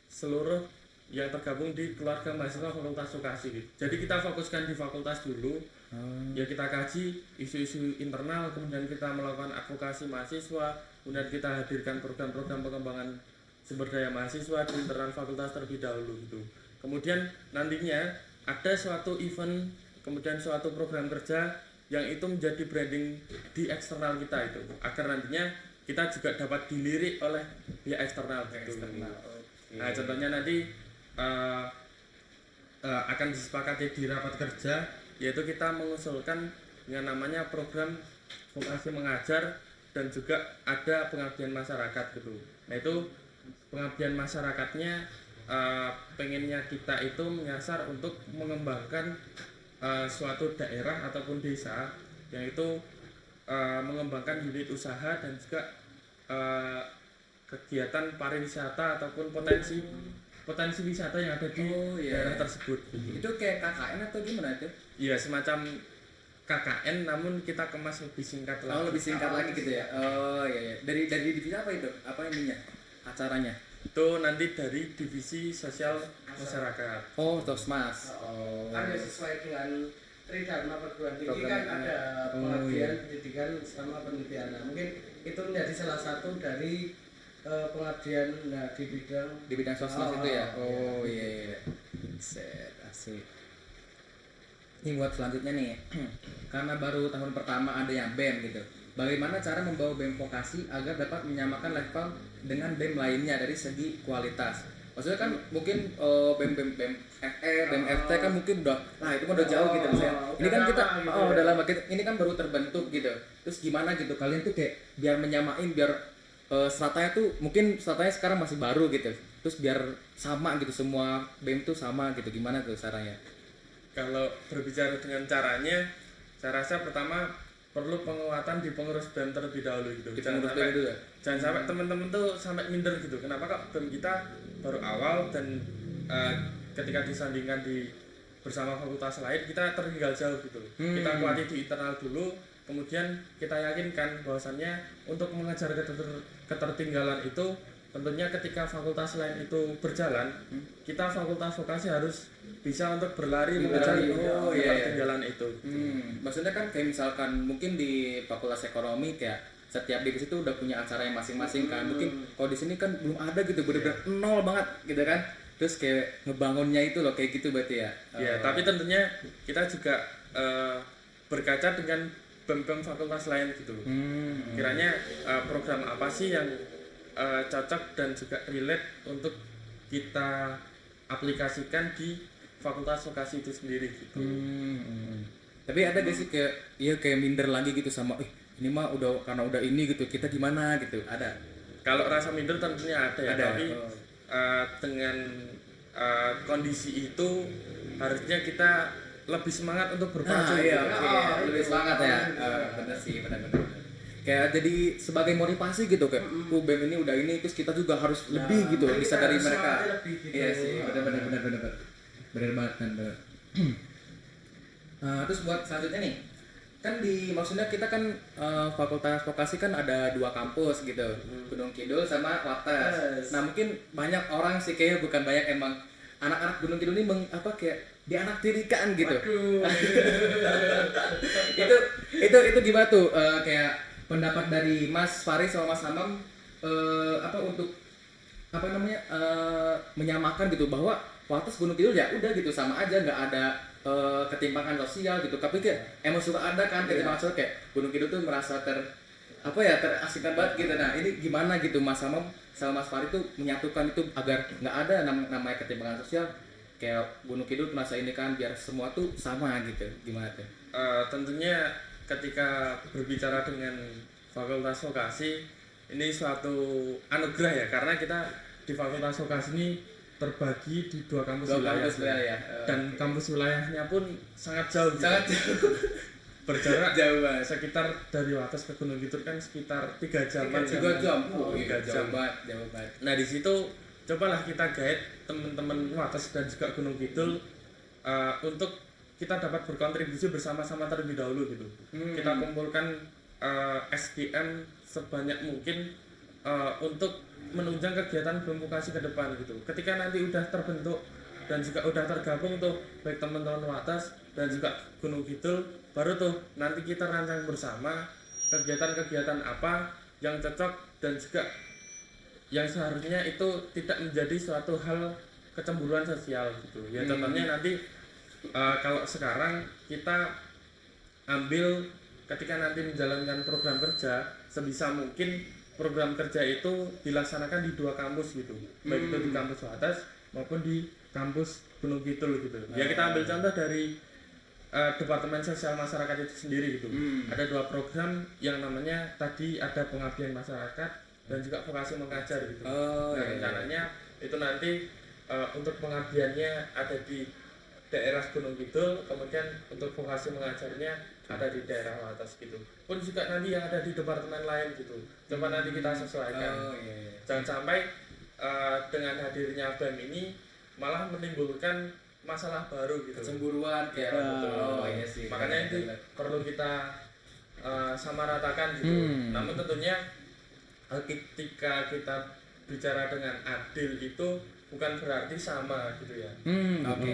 seluruh yang tergabung di keluarga mahasiswa Fakultas Vokasi gitu. Jadi kita fokuskan di fakultas dulu, ya kita kaji isu-isu internal, kemudian kita melakukan advokasi mahasiswa, kemudian kita hadirkan program-program pengembangan sumber daya mahasiswa di internal fakultas terlebih dahulu gitu. Kemudian nantinya ada suatu event, kemudian suatu program kerja yang itu menjadi branding di eksternal kita itu, agar nantinya kita juga dapat dilirik oleh pihak eksternal gitu. Nah contohnya nanti akan disepakati di rapat kerja, yaitu kita mengusulkan yang namanya program vokasi mengajar dan juga ada pengabdian masyarakat gitu. Nah itu pengabdian masyarakatnya pengennya kita itu menyasar untuk mengembangkan suatu daerah ataupun desa yang itu mengembangkan unit usaha dan juga kegiatan pariwisata ataupun potensi wisata yang ada di daerah tersebut. Itu kayak KKN atau gimana itu? Iya, semacam KKN namun kita kemas lebih singkat lagi. Oh, lebih singkat lagi gitu ya. Oh iya. Dari divisi apa itu? Apa ininya? Acaranya? Itu nanti dari divisi sosial masyarakat. Oh, Tosmas. Oh. Kan ya sesuai dengan Tridharma perguruan tinggi kan ada pengabdian pendidikan sama penelitian. Nah, mungkin itu menjadi salah satu dari pengabdian di bidang sosmas itu ya. Oh iya. Set, asik. Ini buat selanjutnya nih. Karena baru tahun pertama ada yang BEM gitu. Bagaimana cara membawa BEM vokasi agar dapat menyamakan level dengan BEM lainnya dari segi kualitas? Maksudnya kan mungkin BEM FE, BEM FT kan mungkin udah itu kan udah jauh gitu misalnya. Ini kan kita udah lama kita ini kan baru terbentuk gitu. Terus gimana gitu kalian tuh kayak biar menyamain biar stratanya tuh mungkin stratanya sekarang masih baru gitu. Terus biar sama gitu semua BEM tuh sama gitu. Gimana tuh caranya? Kalau berbicara dengan caranya, saya rasa pertama perlu penguatan di pengurus BEM terlebih dahulu gitu. Jangan sampai teman-teman tuh sampai minder gitu. Kenapa kok BEM kita baru awal dan ketika disandingkan bersama fakultas lain kita tertinggal jauh gitu. Kita kuati di internal dulu, kemudian kita yakinkan bahwasannya untuk mengejar ketertinggalan itu tentunya ketika fakultas lain itu berjalan, kita fakultas vokasi harus bisa untuk berlari mengejar ketertinggalan itu. Maksudnya kan kayak misalkan mungkin di fakultas ekonomi kayak setiap divisi itu udah punya acara yang masing-masing kan. Mungkin kalau di sini kan belum ada gitu, bener-bener nol banget gitu kan. Terus kayak ngebangunnya itu loh kayak gitu berarti ya. Iya, tapi tentunya kita juga berkaca dengan BEM fakultas lain gitu. Kiranya program apa sih yang cocok dan juga relate untuk kita aplikasikan di fakultas vokasi itu sendiri gitu. Tapi ada gak sih kayak minder lagi gitu sama ini mah karena udah ini gitu, kita gimana gitu, ada? Kalau rasa minder tentunya ada ya, tapi dengan kondisi itu harusnya kita lebih semangat untuk berpacu. Lebih semangat ya. Bener sih, bener. Kayak jadi sebagai motivasi gitu kayak BEM ini udah ini terus kita juga harus lebih gitu bisa dari mereka. Iya sih, bener banget kan. Terus buat selanjutnya nih, kan maksudnya kita kan fakultas vokasi kan ada 2 kampus gitu, Gunung Kidul sama Wates. Nah mungkin banyak orang sih kayaknya bukan banyak emang anak-anak Gunung Kidul ini kayak dianaktirikan gitu. itu gimana tuh kayak pendapat dari Mas Faris sama Mas Hamam untuk menyamakan gitu bahwa Wates Gunung Kidul ya udah gitu sama aja, nggak ada ketimpangan sosial gitu. Tapi kayak emang suka ada kan ketimpangan sosial kayak Gunung Kidul tuh merasa terasingkan banget gitu. Nah ini gimana gitu Mas Hamam sama Mas Faris tuh menyatukan itu agar nggak ada namanya ketimpangan sosial, kayak Gunung Kidul merasa ini kan biar semua tuh sama gitu. Gimana tuh? Tentunya ketika berbicara dengan fakultas vokasi ini suatu anugerah ya, karena kita di fakultas vokasi ini terbagi di 2 kampus wilayah. Dan kampus wilayahnya pun sangat jauh. Berjarak jauh sekitar dari Wates ke Gunung Kidul kan sekitar 3 jam. 3 jam. Jauh banget. Nah di situ cobalah kita guide teman-teman Wates dan juga Gunung Kidul untuk kita dapat berkontribusi bersama-sama terlebih dahulu gitu. Kita kumpulkan SDM sebanyak mungkin untuk menunjang kegiatan BEM vokasi ke depan gitu. Ketika nanti udah terbentuk dan juga udah tergabung tuh baik teman-teman Wates dan juga Gunung Kidul, baru tuh nanti kita rancang bersama kegiatan-kegiatan apa yang cocok dan juga yang seharusnya itu tidak menjadi suatu hal kecemburuan sosial gitu. Ya contohnya nanti kalau sekarang kita ambil ketika nanti menjalankan program kerja, sebisa mungkin program kerja itu dilaksanakan di 2 kampus gitu, baik itu di kampus Wates maupun di kampus Gunung Kidul gitu. Ya kita ambil contoh dari Departemen Sosial Masyarakat itu sendiri gitu. Ada 2 program yang namanya tadi ada pengabdian masyarakat dan juga vokasi mengajar gitu. Rencananya itu nanti untuk pengabdiannya ada di daerah Gunung Kidul, kemudian untuk vokasi mengajarnya ada di daerah Wates gitu. Pun juga nanti yang ada di departemen lain gitu. Coba nanti kita sesuaikan. Jangan sampai dengan hadirnya BEM ini malah menimbulkan masalah baru gitu. Kecemburuan kayak iya sih. Makanya itu perlu kita samaratakan gitu. Namun tentunya ketika kita bicara dengan adil itu bukan berarti sama gitu ya. Oke.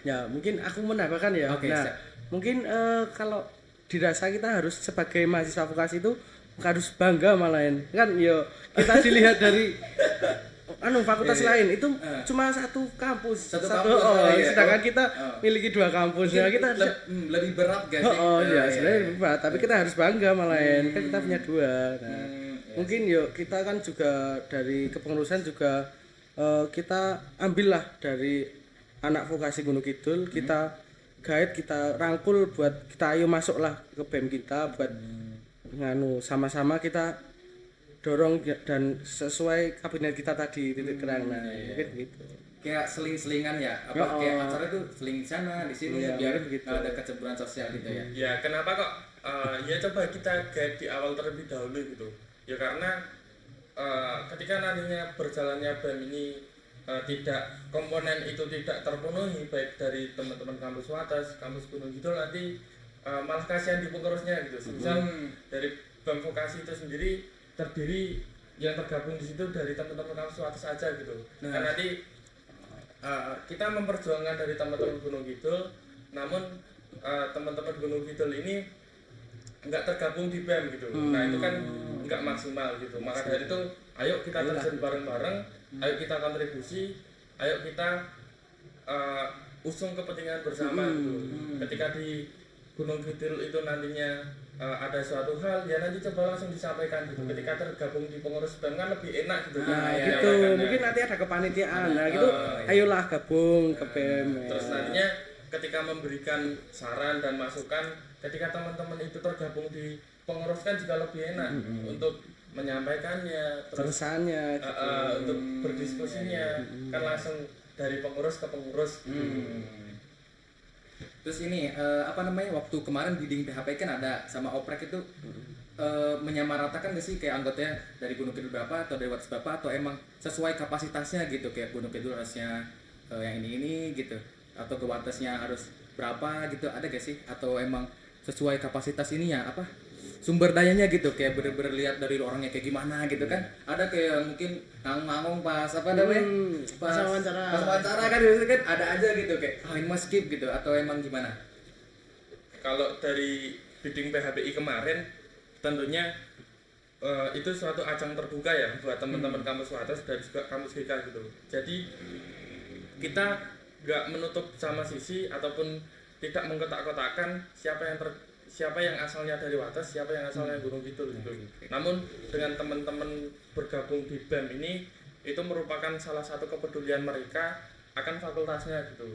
Ya, mungkin aku menambahkan ya. Oke, Nah, siap. mungkin kalau dirasa kita harus sebagai mahasiswa vokasi itu harus bangga malahan. Kan yo kita dilihat dari fakultas lain itu cuma satu kampus. Satu kampus, ya. Sedangkan kita miliki 2 kampus. Mungkin Ya, kita lebih berat gak sih? ya, sebenarnya lebih berat, tapi kita harus bangga malahan. Kan kita punya 2. Nah, mungkin yuk kita kan juga dari kepengurusan juga kita ambillah dari anak vokasi Gunung Kidul, kita guide, kita rangkul buat kita ayo masuklah ke BEM kita buat nganu sama-sama kita dorong dan sesuai kabinet kita tadi titik terang. Nah, mungkin gitu. Kayak seling-selingan ya, kayak acara itu seling di sana di sini biar gitu. ada kecemburuan sosial gitu ya. Ya kenapa kok ya coba kita guide di awal terlebih dahulu gitu. Ya karena ketika nantinya berjalannya BEM ini tidak komponen itu tidak terpenuhi baik dari teman-teman kampus Wates, kampus Gunung Kidul nanti malah kasihan di pengurusnya gitu. Misal dari BEM vokasi itu sendiri terdiri yang tergabung di situ dari teman-teman kampus Wates aja gitu. Kan nanti kita memperjuangkan dari teman-teman Gunung Kidul, namun teman-teman Gunung Kidul ini nggak tergabung di BEM gitu. Nah itu kan nggak maksimal gitu. Maka dari itu ayo kita terjun bareng-bareng, ayo kita kontribusi, ayo kita usung kepentingan bersama gitu. Ketika di Gunung Kidul itu nantinya ada suatu hal, ya nanti coba langsung disampaikan gitu. Ketika tergabung di pengurus BEM kan lebih enak gitu. Gitu. Mungkin nanti ada kepanitiaan. Nah, gitu ayolah gabung ke BEM. Terus nantinya ketika memberikan saran dan masukan, ketika teman-teman itu tergabung di pengurus kan juga lebih enak untuk menyampaikannya, terus Terusannya gitu. untuk berdiskusinya kan langsung dari pengurus ke pengurus. Terus ini waktu kemarin bidding PHP kan ada sama oprek itu menyamaratakan gak sih kayak anggotanya dari Gunung Kidul berapa atau dari Wates berapa atau emang sesuai kapasitasnya gitu, kayak Gunung Kidul harusnya yang ini gitu atau ke Watesnya harus berapa gitu, ada gak sih atau emang sesuai kapasitas ininya sumber dayanya gitu, kayak bener-bener lihat dari orangnya kayak gimana gitu kan. Ada kayak mungkin ngomong pas pas wawancara kan biasanya kan ada aja gitu kayak ini mah skip gitu atau emang gimana? Kalau dari bidding PHBI kemarin tentunya itu suatu ajang terbuka ya buat teman-teman kampus Wates dan juga kampus GK gitu. Jadi kita nggak menutup sama sisi ataupun tidak mengkotak-kotakan siapa yang asalnya dari Wates, siapa yang asalnya Gunung Kidul gitu. Namun dengan teman-teman bergabung di BEM ini itu merupakan salah satu kepedulian mereka akan fakultasnya gitu.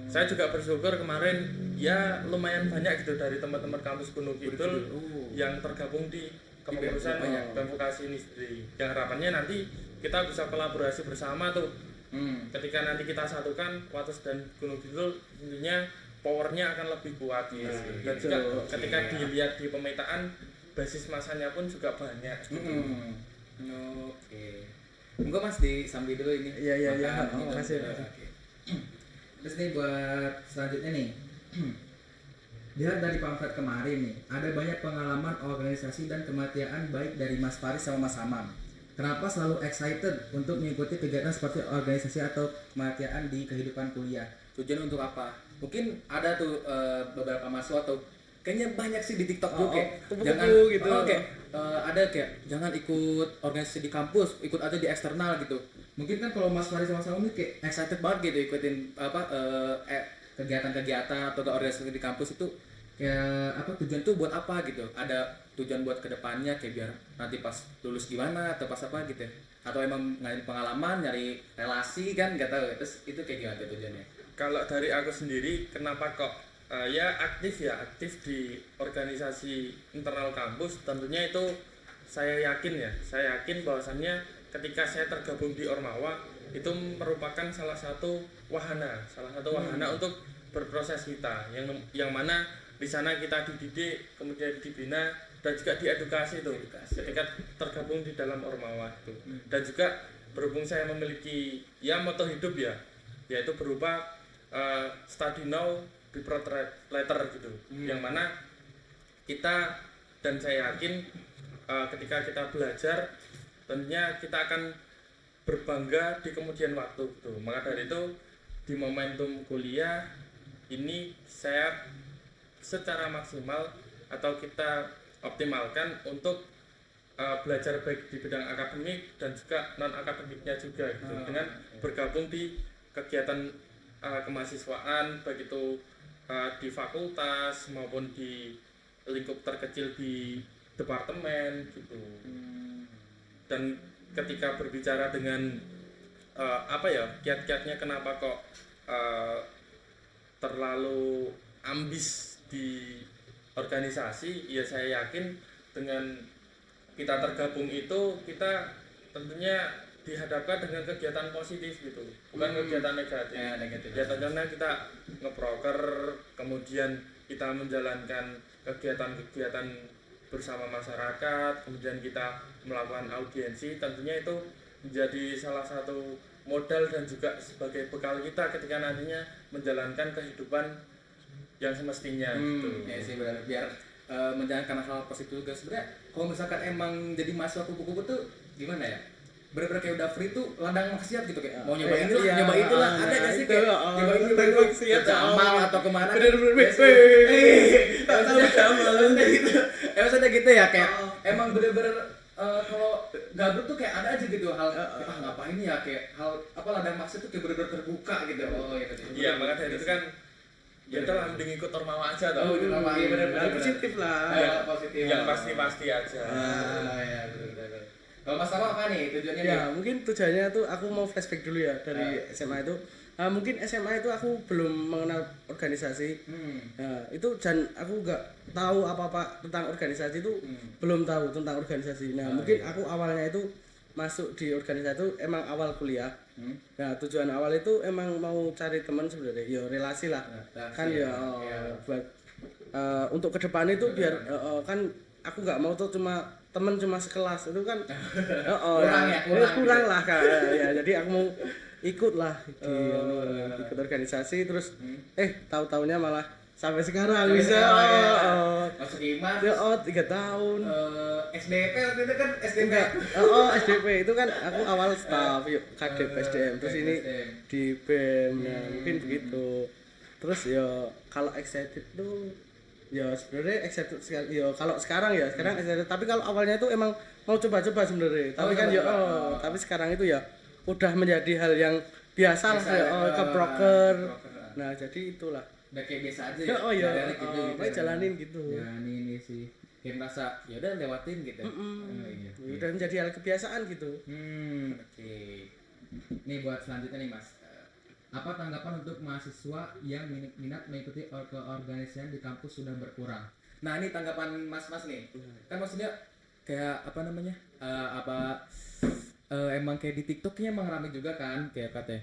Saya juga bersyukur kemarin ya lumayan banyak gitu dari teman-teman kampus Gunung Kidul yang tergabung di kepengurusan BEM vokasi ini sendiri. Yang harapannya nanti kita bisa kolaborasi bersama tuh. Ketika nanti kita satukan Wates dan Gunung Kidul tentunya powernya akan lebih kuat dan juga ketika dilihat di pemetaan basis masanya pun juga banyak. Oke. Enggak Mas disambil dulu ini. Iya. Makasih. Terus nih buat selanjutnya nih. Lihat dari pamflet kemarin nih, ada banyak pengalaman organisasi dan kematian baik dari Mas Faris sama Mas Hamam. Kenapa selalu excited untuk mengikuti kegiatan seperti organisasi atau kematian di kehidupan kuliah? Tujuan untuk apa? Mungkin ada tuh beberapa mahasiswa tuh kayaknya banyak sih di TikTok juga kayak jangan gitu. Ada kayak jangan ikut organisasi di kampus, ikut aja di eksternal gitu. Mungkin kan kalau Mas Faris sama Mas Hamam ini kayak excited banget gitu ikutin kegiatan-kegiatan atau organisasi di kampus itu kayak apa tujuan tuh buat apa gitu, ada tujuan buat kedepannya kayak biar nanti pas lulus gimana atau pas apa gitu ya? Atau emang nyari pengalaman, nyari relasi kan nggak tahu terus itu kayak gimana tuh tujuannya? Kalau dari aku sendiri, kenapa kok ya aktif di organisasi internal kampus, tentunya itu saya yakin bahwasannya ketika saya tergabung di Ormawa itu merupakan salah satu wahana untuk berproses kita yang mana di sana kita dididik, kemudian dibina dan juga diedukasi itu ketika tergabung di dalam Ormawa itu. Dan juga berhubung saya memiliki ya moto hidup ya, yaitu berupa study now be proud later gitu. Yang mana kita dan saya yakin ketika kita belajar tentunya kita akan berbangga di kemudian waktu gitu. Maka dari itu di momentum kuliah ini saya secara maksimal atau kita optimalkan untuk belajar baik di bidang akademik dan juga non akademiknya juga gitu. Dengan bergabung di kegiatan kemahasiswaan baik itu di fakultas maupun di lingkup terkecil di departemen gitu. Dan ketika berbicara dengan kiat-kiatnya kenapa kok terlalu ambis di organisasi, ya saya yakin dengan kita tergabung itu kita tentunya dihadapkan dengan kegiatan positif gitu, bukan kegiatan negatif. Ya tentunya kita ngeproker, kemudian kita menjalankan kegiatan-kegiatan bersama masyarakat, kemudian kita melakukan audiensi, tentunya itu menjadi salah satu modal dan juga sebagai bekal kita ketika nantinya menjalankan kehidupan yang semestinya gitu. Ya sih benar, biar menjalankan hal positif juga. Sebenarnya kalau misalkan emang jadi mahasiswa kupu-kupu tuh gimana ya? Bener-bener kayak udah free tuh ladang maksiat gitu kayak mau nyoba inilah, nyoba itulah, ada gak sih kayak nyoba ini ke Jamal atau kemana? Bener-bener tak tahu Jamal gitu. Emang sudah gitu ya kayak emang bener-bener kalau gabut tuh kayak ada aja gitu hal ngapain ya kayak hal apa ladang maksiat tuh kayak bener-bener terbuka gitu. Oh iya betul. Iya, maka dari itu kan ya udah mending ikut Ormawa aja toh. Oh, ikut Ormawa iya bener-bener positif lah. Positif. Yang pasti-pasti aja. Ya bener-bener. Kalau Mas Tama apa nih tujuannya? Ya mungkin tujuannya tuh aku mau flashback dulu ya dari SMA itu. Mungkin SMA itu aku belum mengenal organisasi. Nah, itu dan aku nggak tahu apa-apa tentang organisasi itu, belum tahu tentang organisasi. Nah, mungkin aku awalnya itu masuk di organisasi itu emang awal kuliah. Nah, tujuan awal itu emang mau cari teman sebenarnya, ya relasi lah. Kan ya buat untuk ke depan itu biar kan aku nggak mau tuh teman cuma sekelas itu kan kurang lah kan ya, jadi aku mau ikut lah ikut organisasi terus tahu-taunya malah sampai sekarang bisa masuk IMAN 3 tahun SDP waktu itu kan SDP SDP itu kan aku awal staff KDP SDM terus ini di BEM ya mungkin begitu terus ya kalau excited tuh ya sebenarnya excited sekali ya kalau sekarang excited tapi kalau awalnya itu emang mau coba-coba sebenarnya tapi kan tapi sekarang itu ya udah menjadi hal yang biasa lah ke broker nah jadi itulah udah kayak biasa aja ya jalanin gitu ini sih kayak merasa ya udah lewatin gitu udah menjadi hal kebiasaan gitu. Oke. Nih buat selanjutnya nih Mas, apa tanggapan untuk mahasiswa yang minat mengikuti keorganisasian di kampus sudah berkurang? Nah ini tanggapan mas-mas nih, kan maksudnya kayak apa namanya, emang kayak di TikToknya emang rame juga kan, kayak katanya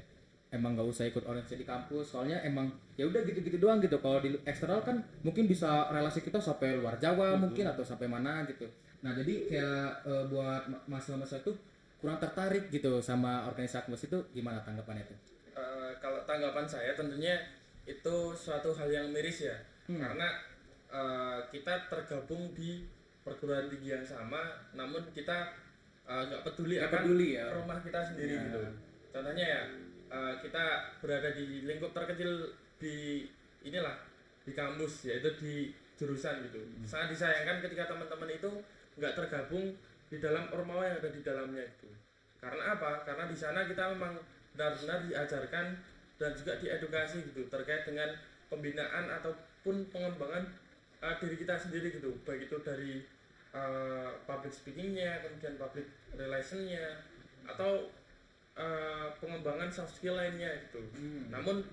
emang nggak usah ikut organisasi di kampus, soalnya emang ya udah gitu-gitu doang gitu. Kalau di eksternal kan mungkin bisa relasi kita sampai luar Jawa mungkin atau sampai mana gitu. Nah jadi kayak buat mahasiswa itu kurang tertarik gitu sama organisasi kampus itu, gimana tanggapannya itu? Kalau tanggapan saya tentunya itu suatu hal yang miris ya, karena kita tergabung di perguruan tinggi yang sama, namun kita nggak peduli Nggak akan peduli ya. rumah kita sendiri Ya. gitu. Contohnya ya kita berada di lingkup terkecil di inilah di kampus, yaitu di jurusan gitu. Sangat disayangkan ketika teman-teman itu nggak tergabung di dalam ormawa yang ada di dalamnya itu. Karena apa? Karena di sana kita memang benar-benar diajarkan dan juga diedukasi gitu terkait dengan pembinaan ataupun pengembangan diri kita sendiri gitu, baik itu dari public speakingnya, kemudian public relationnya, atau pengembangan soft skill lainnya gitu. Namun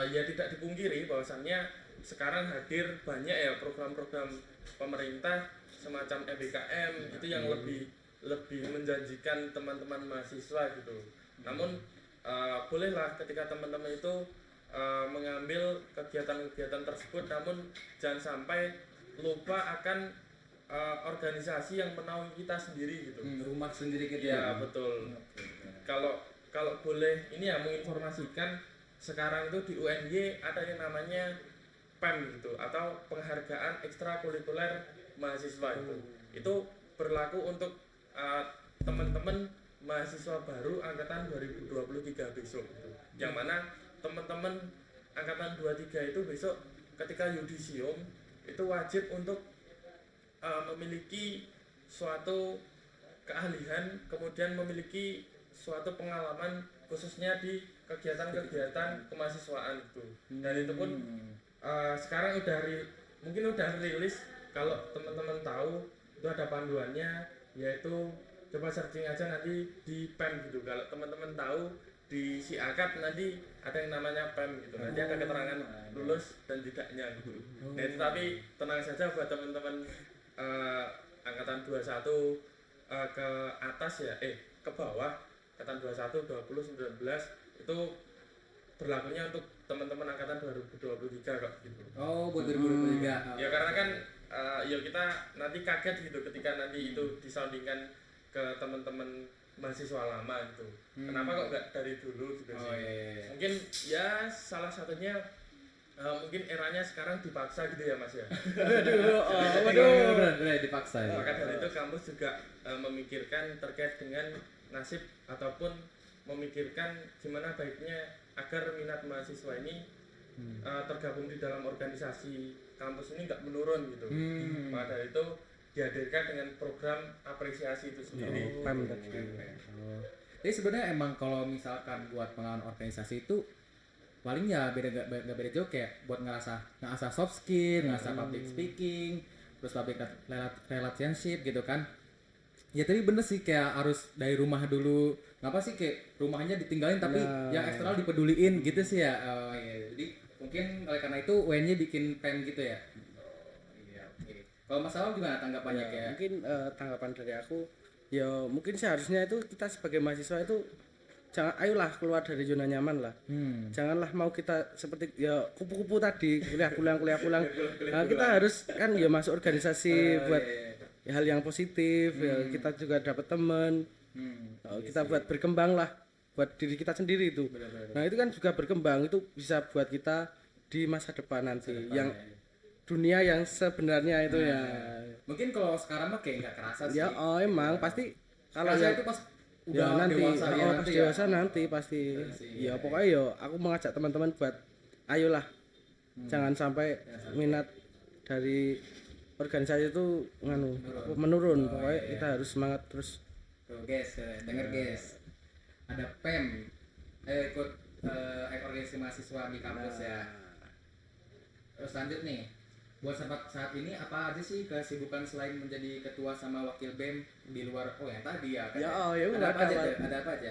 ya tidak dipungkiri bahwasannya sekarang hadir banyak ya program-program pemerintah semacam EBKM itu yang lebih menjanjikan teman-teman mahasiswa gitu. Namun bolehlah ketika teman-teman itu mengambil kegiatan-kegiatan tersebut, namun jangan sampai lupa akan organisasi yang menaungi kita sendiri gitu. Rumah sendiri gitu Ya betul. Kalau boleh ini ya menginformasikan, sekarang itu di UNY ada yang namanya PEM gitu, atau penghargaan ekstrakurikuler mahasiswa itu. Itu berlaku untuk teman-teman mahasiswa baru angkatan 2023 besok gitu. Yang mana teman-teman angkatan 23 itu besok ketika yudisium itu wajib untuk memiliki suatu keahlian, kemudian memiliki suatu pengalaman khususnya di kegiatan-kegiatan kemahasiswaan itu. Dan itu pun sekarang mungkin udah rilis, kalau teman-teman tahu itu ada panduannya, yaitu coba searching aja nanti di PEM gitu. Kalau teman-teman tahu di SIAKAT nanti ada yang namanya PEM gitu. Nanti ada keterangan lulus dan tidaknya gitu. Nah, itu tapi tenang saja buat teman-teman angkatan 21 ke atas ya, ke bawah, angkatan 21, 20, 19 itu berlakunya untuk teman-teman angkatan 2023 kok gitu. Oh, buat 2023. Ya karena kan ya kita nanti kaget gitu ketika nanti itu disoundingkan ke teman-teman mahasiswa lama gitu. Kenapa kok nggak dari dulu gitu sih? Iya. Mungkin ya salah satunya mungkin eranya sekarang dipaksa gitu ya Mas ya. Bener dipaksa ya. Maka dari itu kampus juga memikirkan terkait dengan nasib ataupun memikirkan gimana baiknya agar minat mahasiswa ini tergabung di dalam organisasi kampus ini nggak menurun gitu. Maka dari itu dihadirkan dengan program apresiasi itu sendiri. Jadi sebenarnya emang kalau misalkan buat pengalaman organisasi itu paling ya nggak beda jauh, kayak buat ngerasa soft skill, ngerasa public speaking, terus public relationship gitu kan. Ya tapi bener sih, kayak harus dari rumah dulu. Ngapa sih kayak rumahnya ditinggalin tapi yang eksternal dipeduliin gitu sih ya. Oh iya. Jadi mungkin oleh karena itu UN-nya bikin PEM gitu ya. Iya, oke. Kalau Mas Awam gimana tanggapannya Ya, kayak? mungkin tanggapan dari aku, ya mungkin seharusnya itu kita sebagai mahasiswa itu ayolah keluar dari zona nyaman lah. Janganlah mau kita seperti ya kupu-kupu tadi, kuliah pulang. Nah, kita harus kan ya masuk organisasi buat hal yang positif, ya kita juga dapat teman. Kita buat berkembang lah, buat diri kita sendiri itu. Nah, itu kan juga berkembang, itu bisa buat kita di masa depan nanti yang dunia yang sebenarnya itu ya. Mungkin kalau sekarang mah kayak nggak kerasa sih. Ya, emang pasti kalau Kerasa yang itu pas udah nanti dewasa ya, pas nanti dewasa nanti pasti. Ya pokoknya yo aku mengajak teman-teman buat ayolah. Jangan sampai minat dari organisasi itu menurun. Pokoknya kita harus semangat terus. Tuh guys, denger guys. Ada PEM. Ikut organisasi mahasiswa di kampus ya. Terus lanjut nih. Buat saat ini apa aja sih kesibukan selain menjadi ketua sama wakil BEM di luar yang tadi ya kan? Ya ada apa aja? Ada apa aja?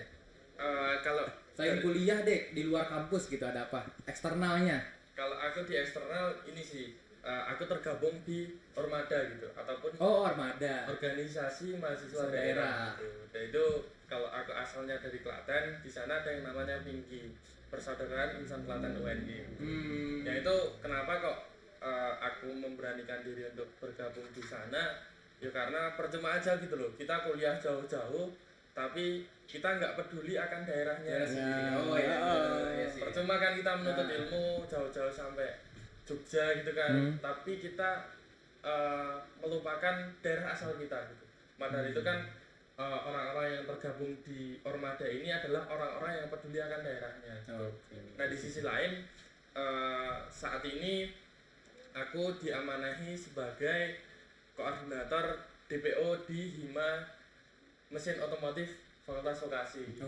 Kalau Selain kuliah deh di luar kampus gitu, ada apa? Eksternalnya. Kalau aku di eksternal ini sih aku tergabung di Ormada gitu, ataupun Armada. organisasi mahasiswa daerah gitu. Dan itu kalau aku asalnya dari Klaten, di sana ada yang namanya PINGI, Persaudaraan Insan Klaten UNY. Ya itu kenapa kok aku memberanikan diri untuk bergabung di sana, ya karena percuma aja gitu loh, kita kuliah jauh-jauh tapi kita nggak peduli akan daerahnya sendiri. Iya sih. Percuma kan kita menuntut ilmu jauh-jauh sampai Jogja gitu kan, tapi kita melupakan daerah asal kita gitu. Maka dari itu kan orang-orang yang tergabung di Ormada ini adalah orang-orang yang peduli akan daerahnya. Nah di sisi lain saat ini aku diamanahi sebagai koordinator DPO di Hima Mesin Otomotif Fakultas Vokasi gitu.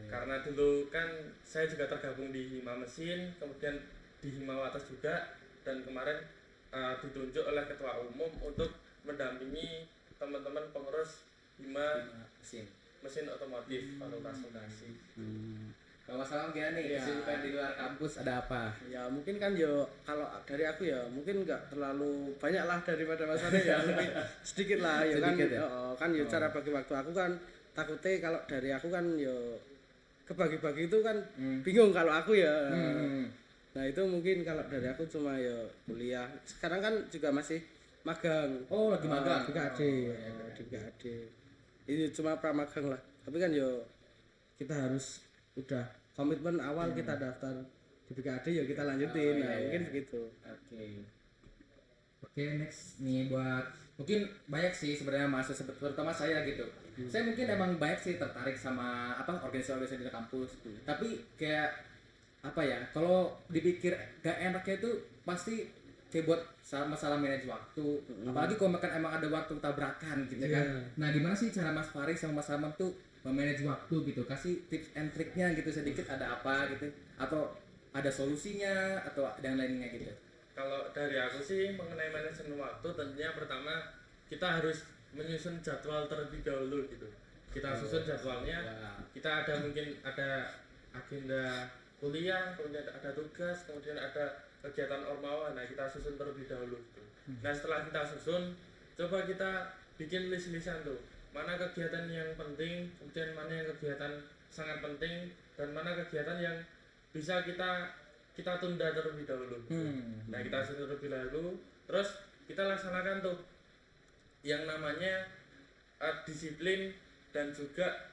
Karena dulu kan saya juga tergabung di Hima Mesin, kemudian di Hima Wates juga, dan kemarin ditunjuk oleh ketua umum untuk mendampingi teman-teman pengurus Hima Mesin Otomotif Fakultas Vokasi. Kalau Mas Amam gimana nih, kesibukan di luar kampus ada apa? Ya mungkin kan yo kalau dari aku ya mungkin nggak terlalu banyak lah daripada Mas Fadil ya, lebih sedikit lah ya kan. Sedikit ya? Kan yo cara bagi waktu aku kan takutnya kalau dari aku kan yo kebagi-bagi itu kan bingung kalau aku ya. Nah itu mungkin kalau dari aku cuma yo kuliah. Sekarang kan juga masih magang. Oh lagi magang? Di BKAD. Di BKAD. Ini cuma pramagang lah. Tapi kan yo kita harus udah komitmen awal kita daftar di BKAD ya kita lanjutin. Mungkin begitu. Oke, next nih buat mungkin banyak sih sebenarnya mahasiswa terutama saya gitu. Saya mungkin emang banyak sih tertarik sama organisasi di kampus. Tapi kayak apa ya? Kalau dipikir gak enaknya itu pasti kayak buat masalah manage waktu. Apalagi kalau makan emang ada waktu tabrakan gitu kan. Nah, gimana sih cara Mas Faris sama Mas Amam tuh memanage waktu gitu? Kasih tips and triknya gitu sedikit, ada apa gitu? Atau ada solusinya atau yang lainnya gitu? Kalau dari aku sih mengenai manajemen waktu, tentunya pertama kita harus menyusun jadwal terlebih dahulu gitu. Kita susun jadwalnya, kita ada mungkin ada agenda kuliah, kemudian ada tugas, kemudian ada kegiatan ormawa. Nah kita susun terlebih dahulu gitu. Nah setelah kita susun, coba kita bikin list-listan tuh, mana kegiatan yang penting, kemudian mana yang kegiatan sangat penting, dan mana kegiatan yang bisa kita tunda terlebih dahulu. Nah kita susun terlebih dahulu, terus kita laksanakan tuh yang namanya disiplin, dan juga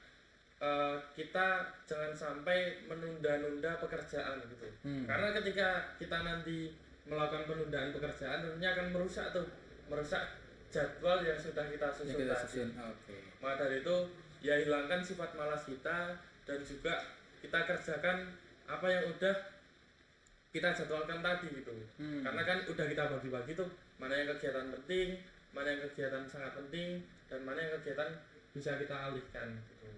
kita jangan sampai menunda-nunda pekerjaan gitu. Karena ketika kita nanti melakukan penundaan pekerjaan, tentunya akan merusak jadwal yang sudah kita susun tadi. Maka dari itu ya hilangkan sifat malas kita, dan juga kita kerjakan apa yang udah kita jadwalkan tadi gitu. Karena kan udah kita bagi-bagi tuh, mana yang kegiatan penting, mana yang kegiatan sangat penting, dan mana yang kegiatan bisa kita alihkan gitu.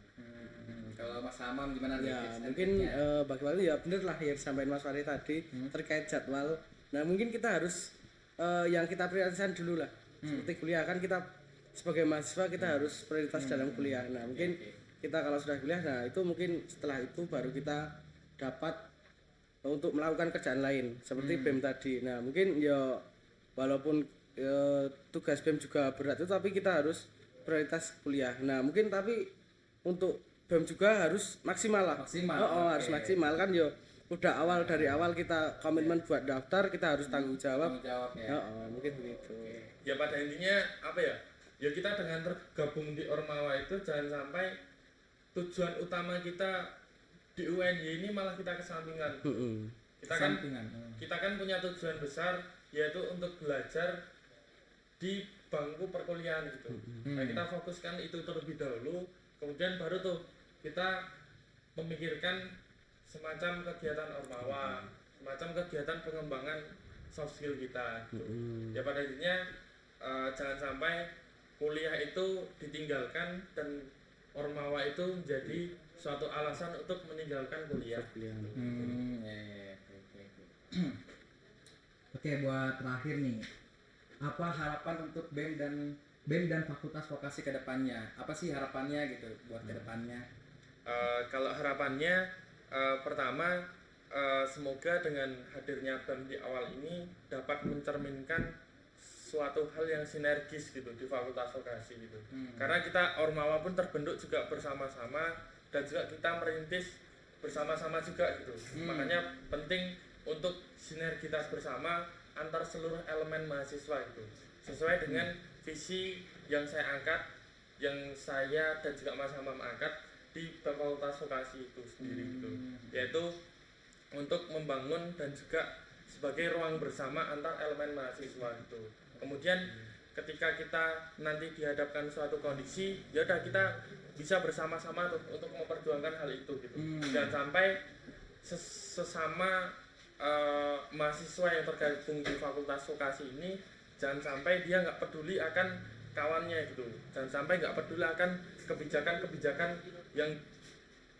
Kalau Mas Amam gimana nih? Ya mungkin bagaimana ya bener lah yang disampaikan Mas Fari tadi terkait jadwal. Nah mungkin kita harus yang kita prioritaskan dulu lah. Seperti kuliah kan kita sebagai mahasiswa kita harus prioritas dalam kuliah. Nah mungkin kita kalau sudah kuliah, nah itu mungkin setelah itu baru kita dapat untuk melakukan kerjaan lain seperti BEM tadi. Nah mungkin ya walaupun tugas BEM juga berat itu, tapi kita harus prioritas kuliah. Nah mungkin tapi untuk BEM juga harus maksimal lah. Harus maksimal kan ya. Udah dari awal kita komitmen buat daftar, kita harus tanggung jawab ya. Mungkin begitu. Ya pada intinya apa ya? Ya kita dengan tergabung di Ormawa itu jangan sampai tujuan utama kita di UNY ini malah kita kesampingkan. Kita kan punya tujuan besar, yaitu untuk belajar di bangku perkuliahan gitu. Nah kita fokuskan itu terlebih dahulu, kemudian baru tuh kita memikirkan semacam kegiatan ormawa, semacam kegiatan pengembangan soft skill kita gitu. Ya pada intinya jangan sampai kuliah itu ditinggalkan dan ormawa itu menjadi suatu alasan untuk meninggalkan kuliah. Oke, buat terakhir nih, apa harapan untuk BEM dan Fakultas Vokasi ke depannya? Apa sih harapannya gitu buat ke depannya? Kalau harapannya pertama semoga dengan hadirnya BEM di awal ini dapat mencerminkan suatu hal yang sinergis gitu di Fakultas Vokasi gitu. Karena kita Ormawa pun terbentuk juga bersama-sama, dan juga kita merintis bersama-sama juga gitu. Makanya penting untuk sinergitas bersama antar seluruh elemen mahasiswa gitu. Sesuai dengan visi yang saya angkat, yang saya dan juga Mas Hamam angkat di Fakultas Vokasi itu sendiri gitu. Yaitu untuk membangun dan juga sebagai ruang bersama antar elemen mahasiswa itu. Kemudian ketika kita nanti dihadapkan suatu kondisi, ya udah kita bisa bersama-sama untuk memperjuangkan hal itu gitu. Jangan sampai sesama mahasiswa yang tergabung di fakultas vokasi ini, jangan sampai dia nggak peduli akan kawannya gitu, jangan sampai nggak peduli akan kebijakan-kebijakan yang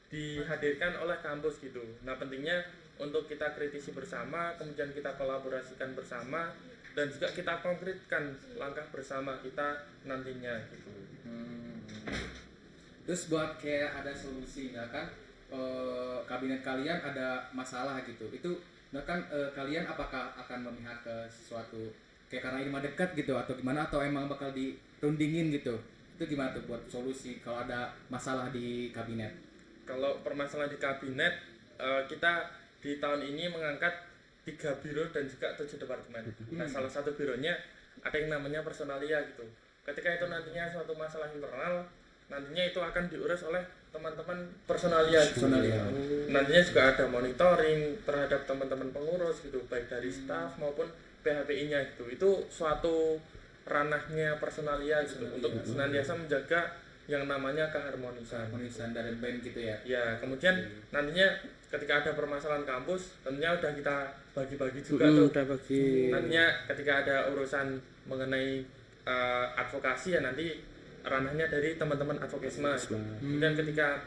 dihadirkan oleh kampus gitu. Nah pentingnya untuk kita kritisi bersama, kemudian kita kolaborasikan bersama, dan juga kita konkretkan langkah bersama kita nantinya gitu. Terus buat kayak ada solusi, misalkan kabinet kalian ada masalah gitu, itu misalkan kalian apakah akan memihak ke sesuatu kayak karena ini mah dekat gitu atau gimana, atau emang bakal dirundingin gitu? Itu gimana tuh buat solusi kalau ada masalah di kabinet? Kalau permasalahan di kabinet, kita di tahun ini mengangkat 3 biro dan juga 7 departemen. Nah, salah satu bironya ada yang namanya personalia gitu. Ketika itu nantinya suatu masalah internal, nantinya itu akan diurus oleh teman-teman personalia. Nantinya juga ada monitoring terhadap teman-teman pengurus gitu, baik dari staf maupun PHPI-nya gitu. Itu suatu ranahnya personalia gitu, untuk senantiasa menjaga yang namanya keharmonisan dari BEM gitu ya. Ya, kemudian nantinya ketika ada permasalahan kampus, tentunya udah kita bagi-bagi juga tuh. Nantinya ketika ada urusan mengenai advokasi ya nanti ranahnya dari teman-teman advokasme. Dan ketika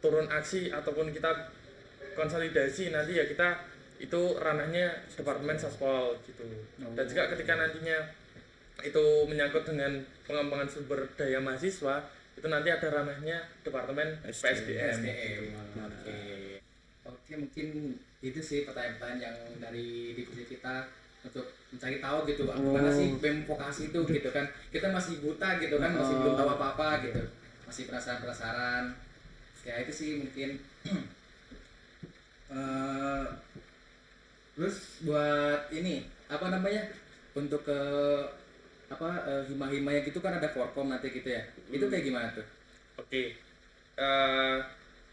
turun aksi ataupun kita konsolidasi nanti ya kita itu ranahnya departemen Saspol gitu. Dan juga ketika nantinya itu menyangkut dengan pengembangan sumber daya mahasiswa, itu nanti ada ranahnya departemen PSDM. Oke, mungkin itu sih pertanyaan-pertanyaan yang dari divisi kita untuk mencari tahu gitu, gimana sih BEM vokasi itu gitu kan. Kita masih buta gitu kan, masih belum tahu apa-apa gitu, masih penasaran-penasaran. Ya itu sih mungkin. Terus buat ini apa namanya, untuk ke hima-himanya gitu kan ada forkom nanti gitu ya, itu kayak gimana tuh? Oke,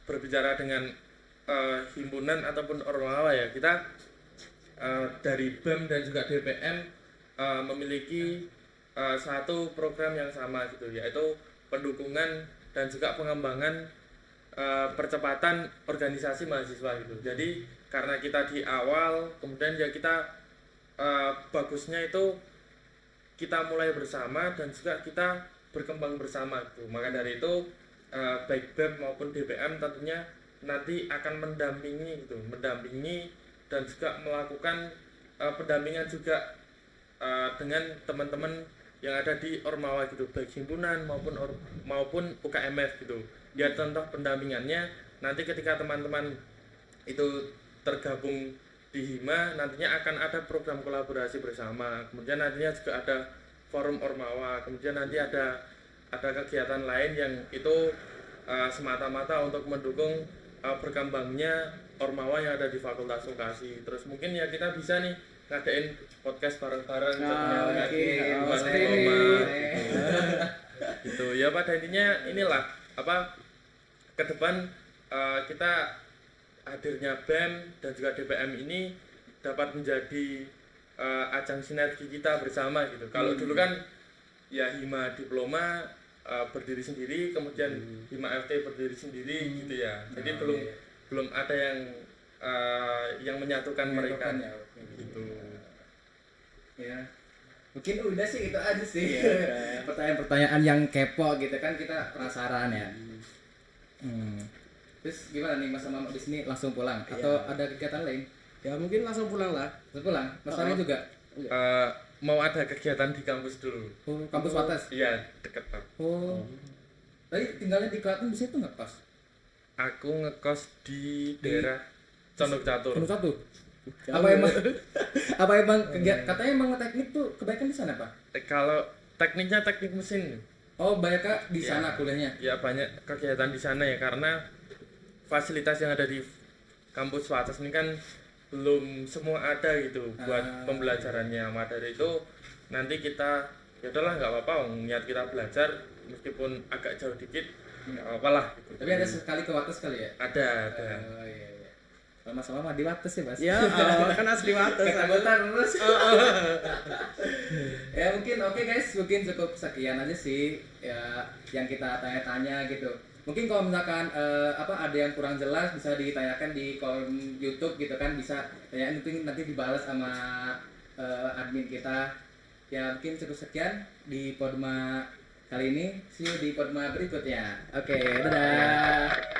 berbicara dengan himpunan ataupun ormawa ya, kita dari BEM dan juga DPM memiliki satu program yang sama gitu, yaitu pendukungan dan juga pengembangan percepatan organisasi mahasiswa gitu. Jadi karena kita di awal, kemudian ya kita bagusnya itu kita mulai bersama dan juga kita berkembang bersama gitu. Maka dari itu baik BEM maupun DPM tentunya nanti akan mendampingi dan juga melakukan pendampingan juga dengan teman-teman yang ada di ormawa gitu, baik himpunan maupun UKMF gitu. Ya contoh pendampingannya nanti ketika teman-teman itu tergabung di hima, nantinya akan ada program kolaborasi bersama, kemudian nantinya juga ada forum ormawa, kemudian nanti ada kegiatan lain yang itu semata-mata untuk mendukung berkembangnya ormawa yang ada di Fakultas Vokasi. Terus mungkin ya kita bisa nih ngadain podcast bareng-bareng gitu ya. Pada intinya inilah ke depan kita hadirnya BEM dan juga DPM ini dapat menjadi ajang sinergi kita bersama gitu. Kalau dulu kan ya hima diploma berdiri sendiri, kemudian hima FT berdiri sendiri gitu ya. Jadi belum ada yang menyatukan mereka gitu. Ya. Mungkin udah sih itu aja sih. Pertanyaan-pertanyaan yang kepo gitu kan, kita penasaran ya. Terus gimana nih Mas sama di sini langsung pulang atau ada kegiatan lain? Ya mungkin langsung pulang lah. Langsung pulang. Mas Fahri juga? Mau ada kegiatan di kampus dulu. Oh, kampus Wates? Iya, dekat Pak. Oh. Tadi tinggalnya di Klaten di situ nggak kos? Aku ngekos di daerah Condok Catur. Condok Catur. Apa emang katanya emang teknik tuh kebanyakan di sana, Pak? Kalau tekniknya teknik mesin. Oh, banyak Kak di sana kuliahnya. Ya banyak kegiatan di sana ya, karena fasilitas yang ada di kampus Wates ini kan belum semua ada gitu buat pembelajarannya. Maka dari itu nanti kita ya udahlah nggak apa-apa, niat kita belajar meskipun agak jauh dikit nggak apa-apa lah gitu. Tapi ada sekali ke Wates kali ya? Ada. Oh, iya. Sama-sama mah di Wates ya, Mas. Ya, kan asli Wates. Ketakutan terus. Ya mungkin oke guys, mungkin cukup sekian aja sih ya yang kita tanya-tanya gitu. Mungkin kalau misalkan ada yang kurang jelas bisa ditanyakan di kolom YouTube gitu kan, bisa tanyain nanti dibalas sama admin kita. Ya mungkin cukup sekian di Podma kali ini. See you di Podma berikutnya. Oke, dadah.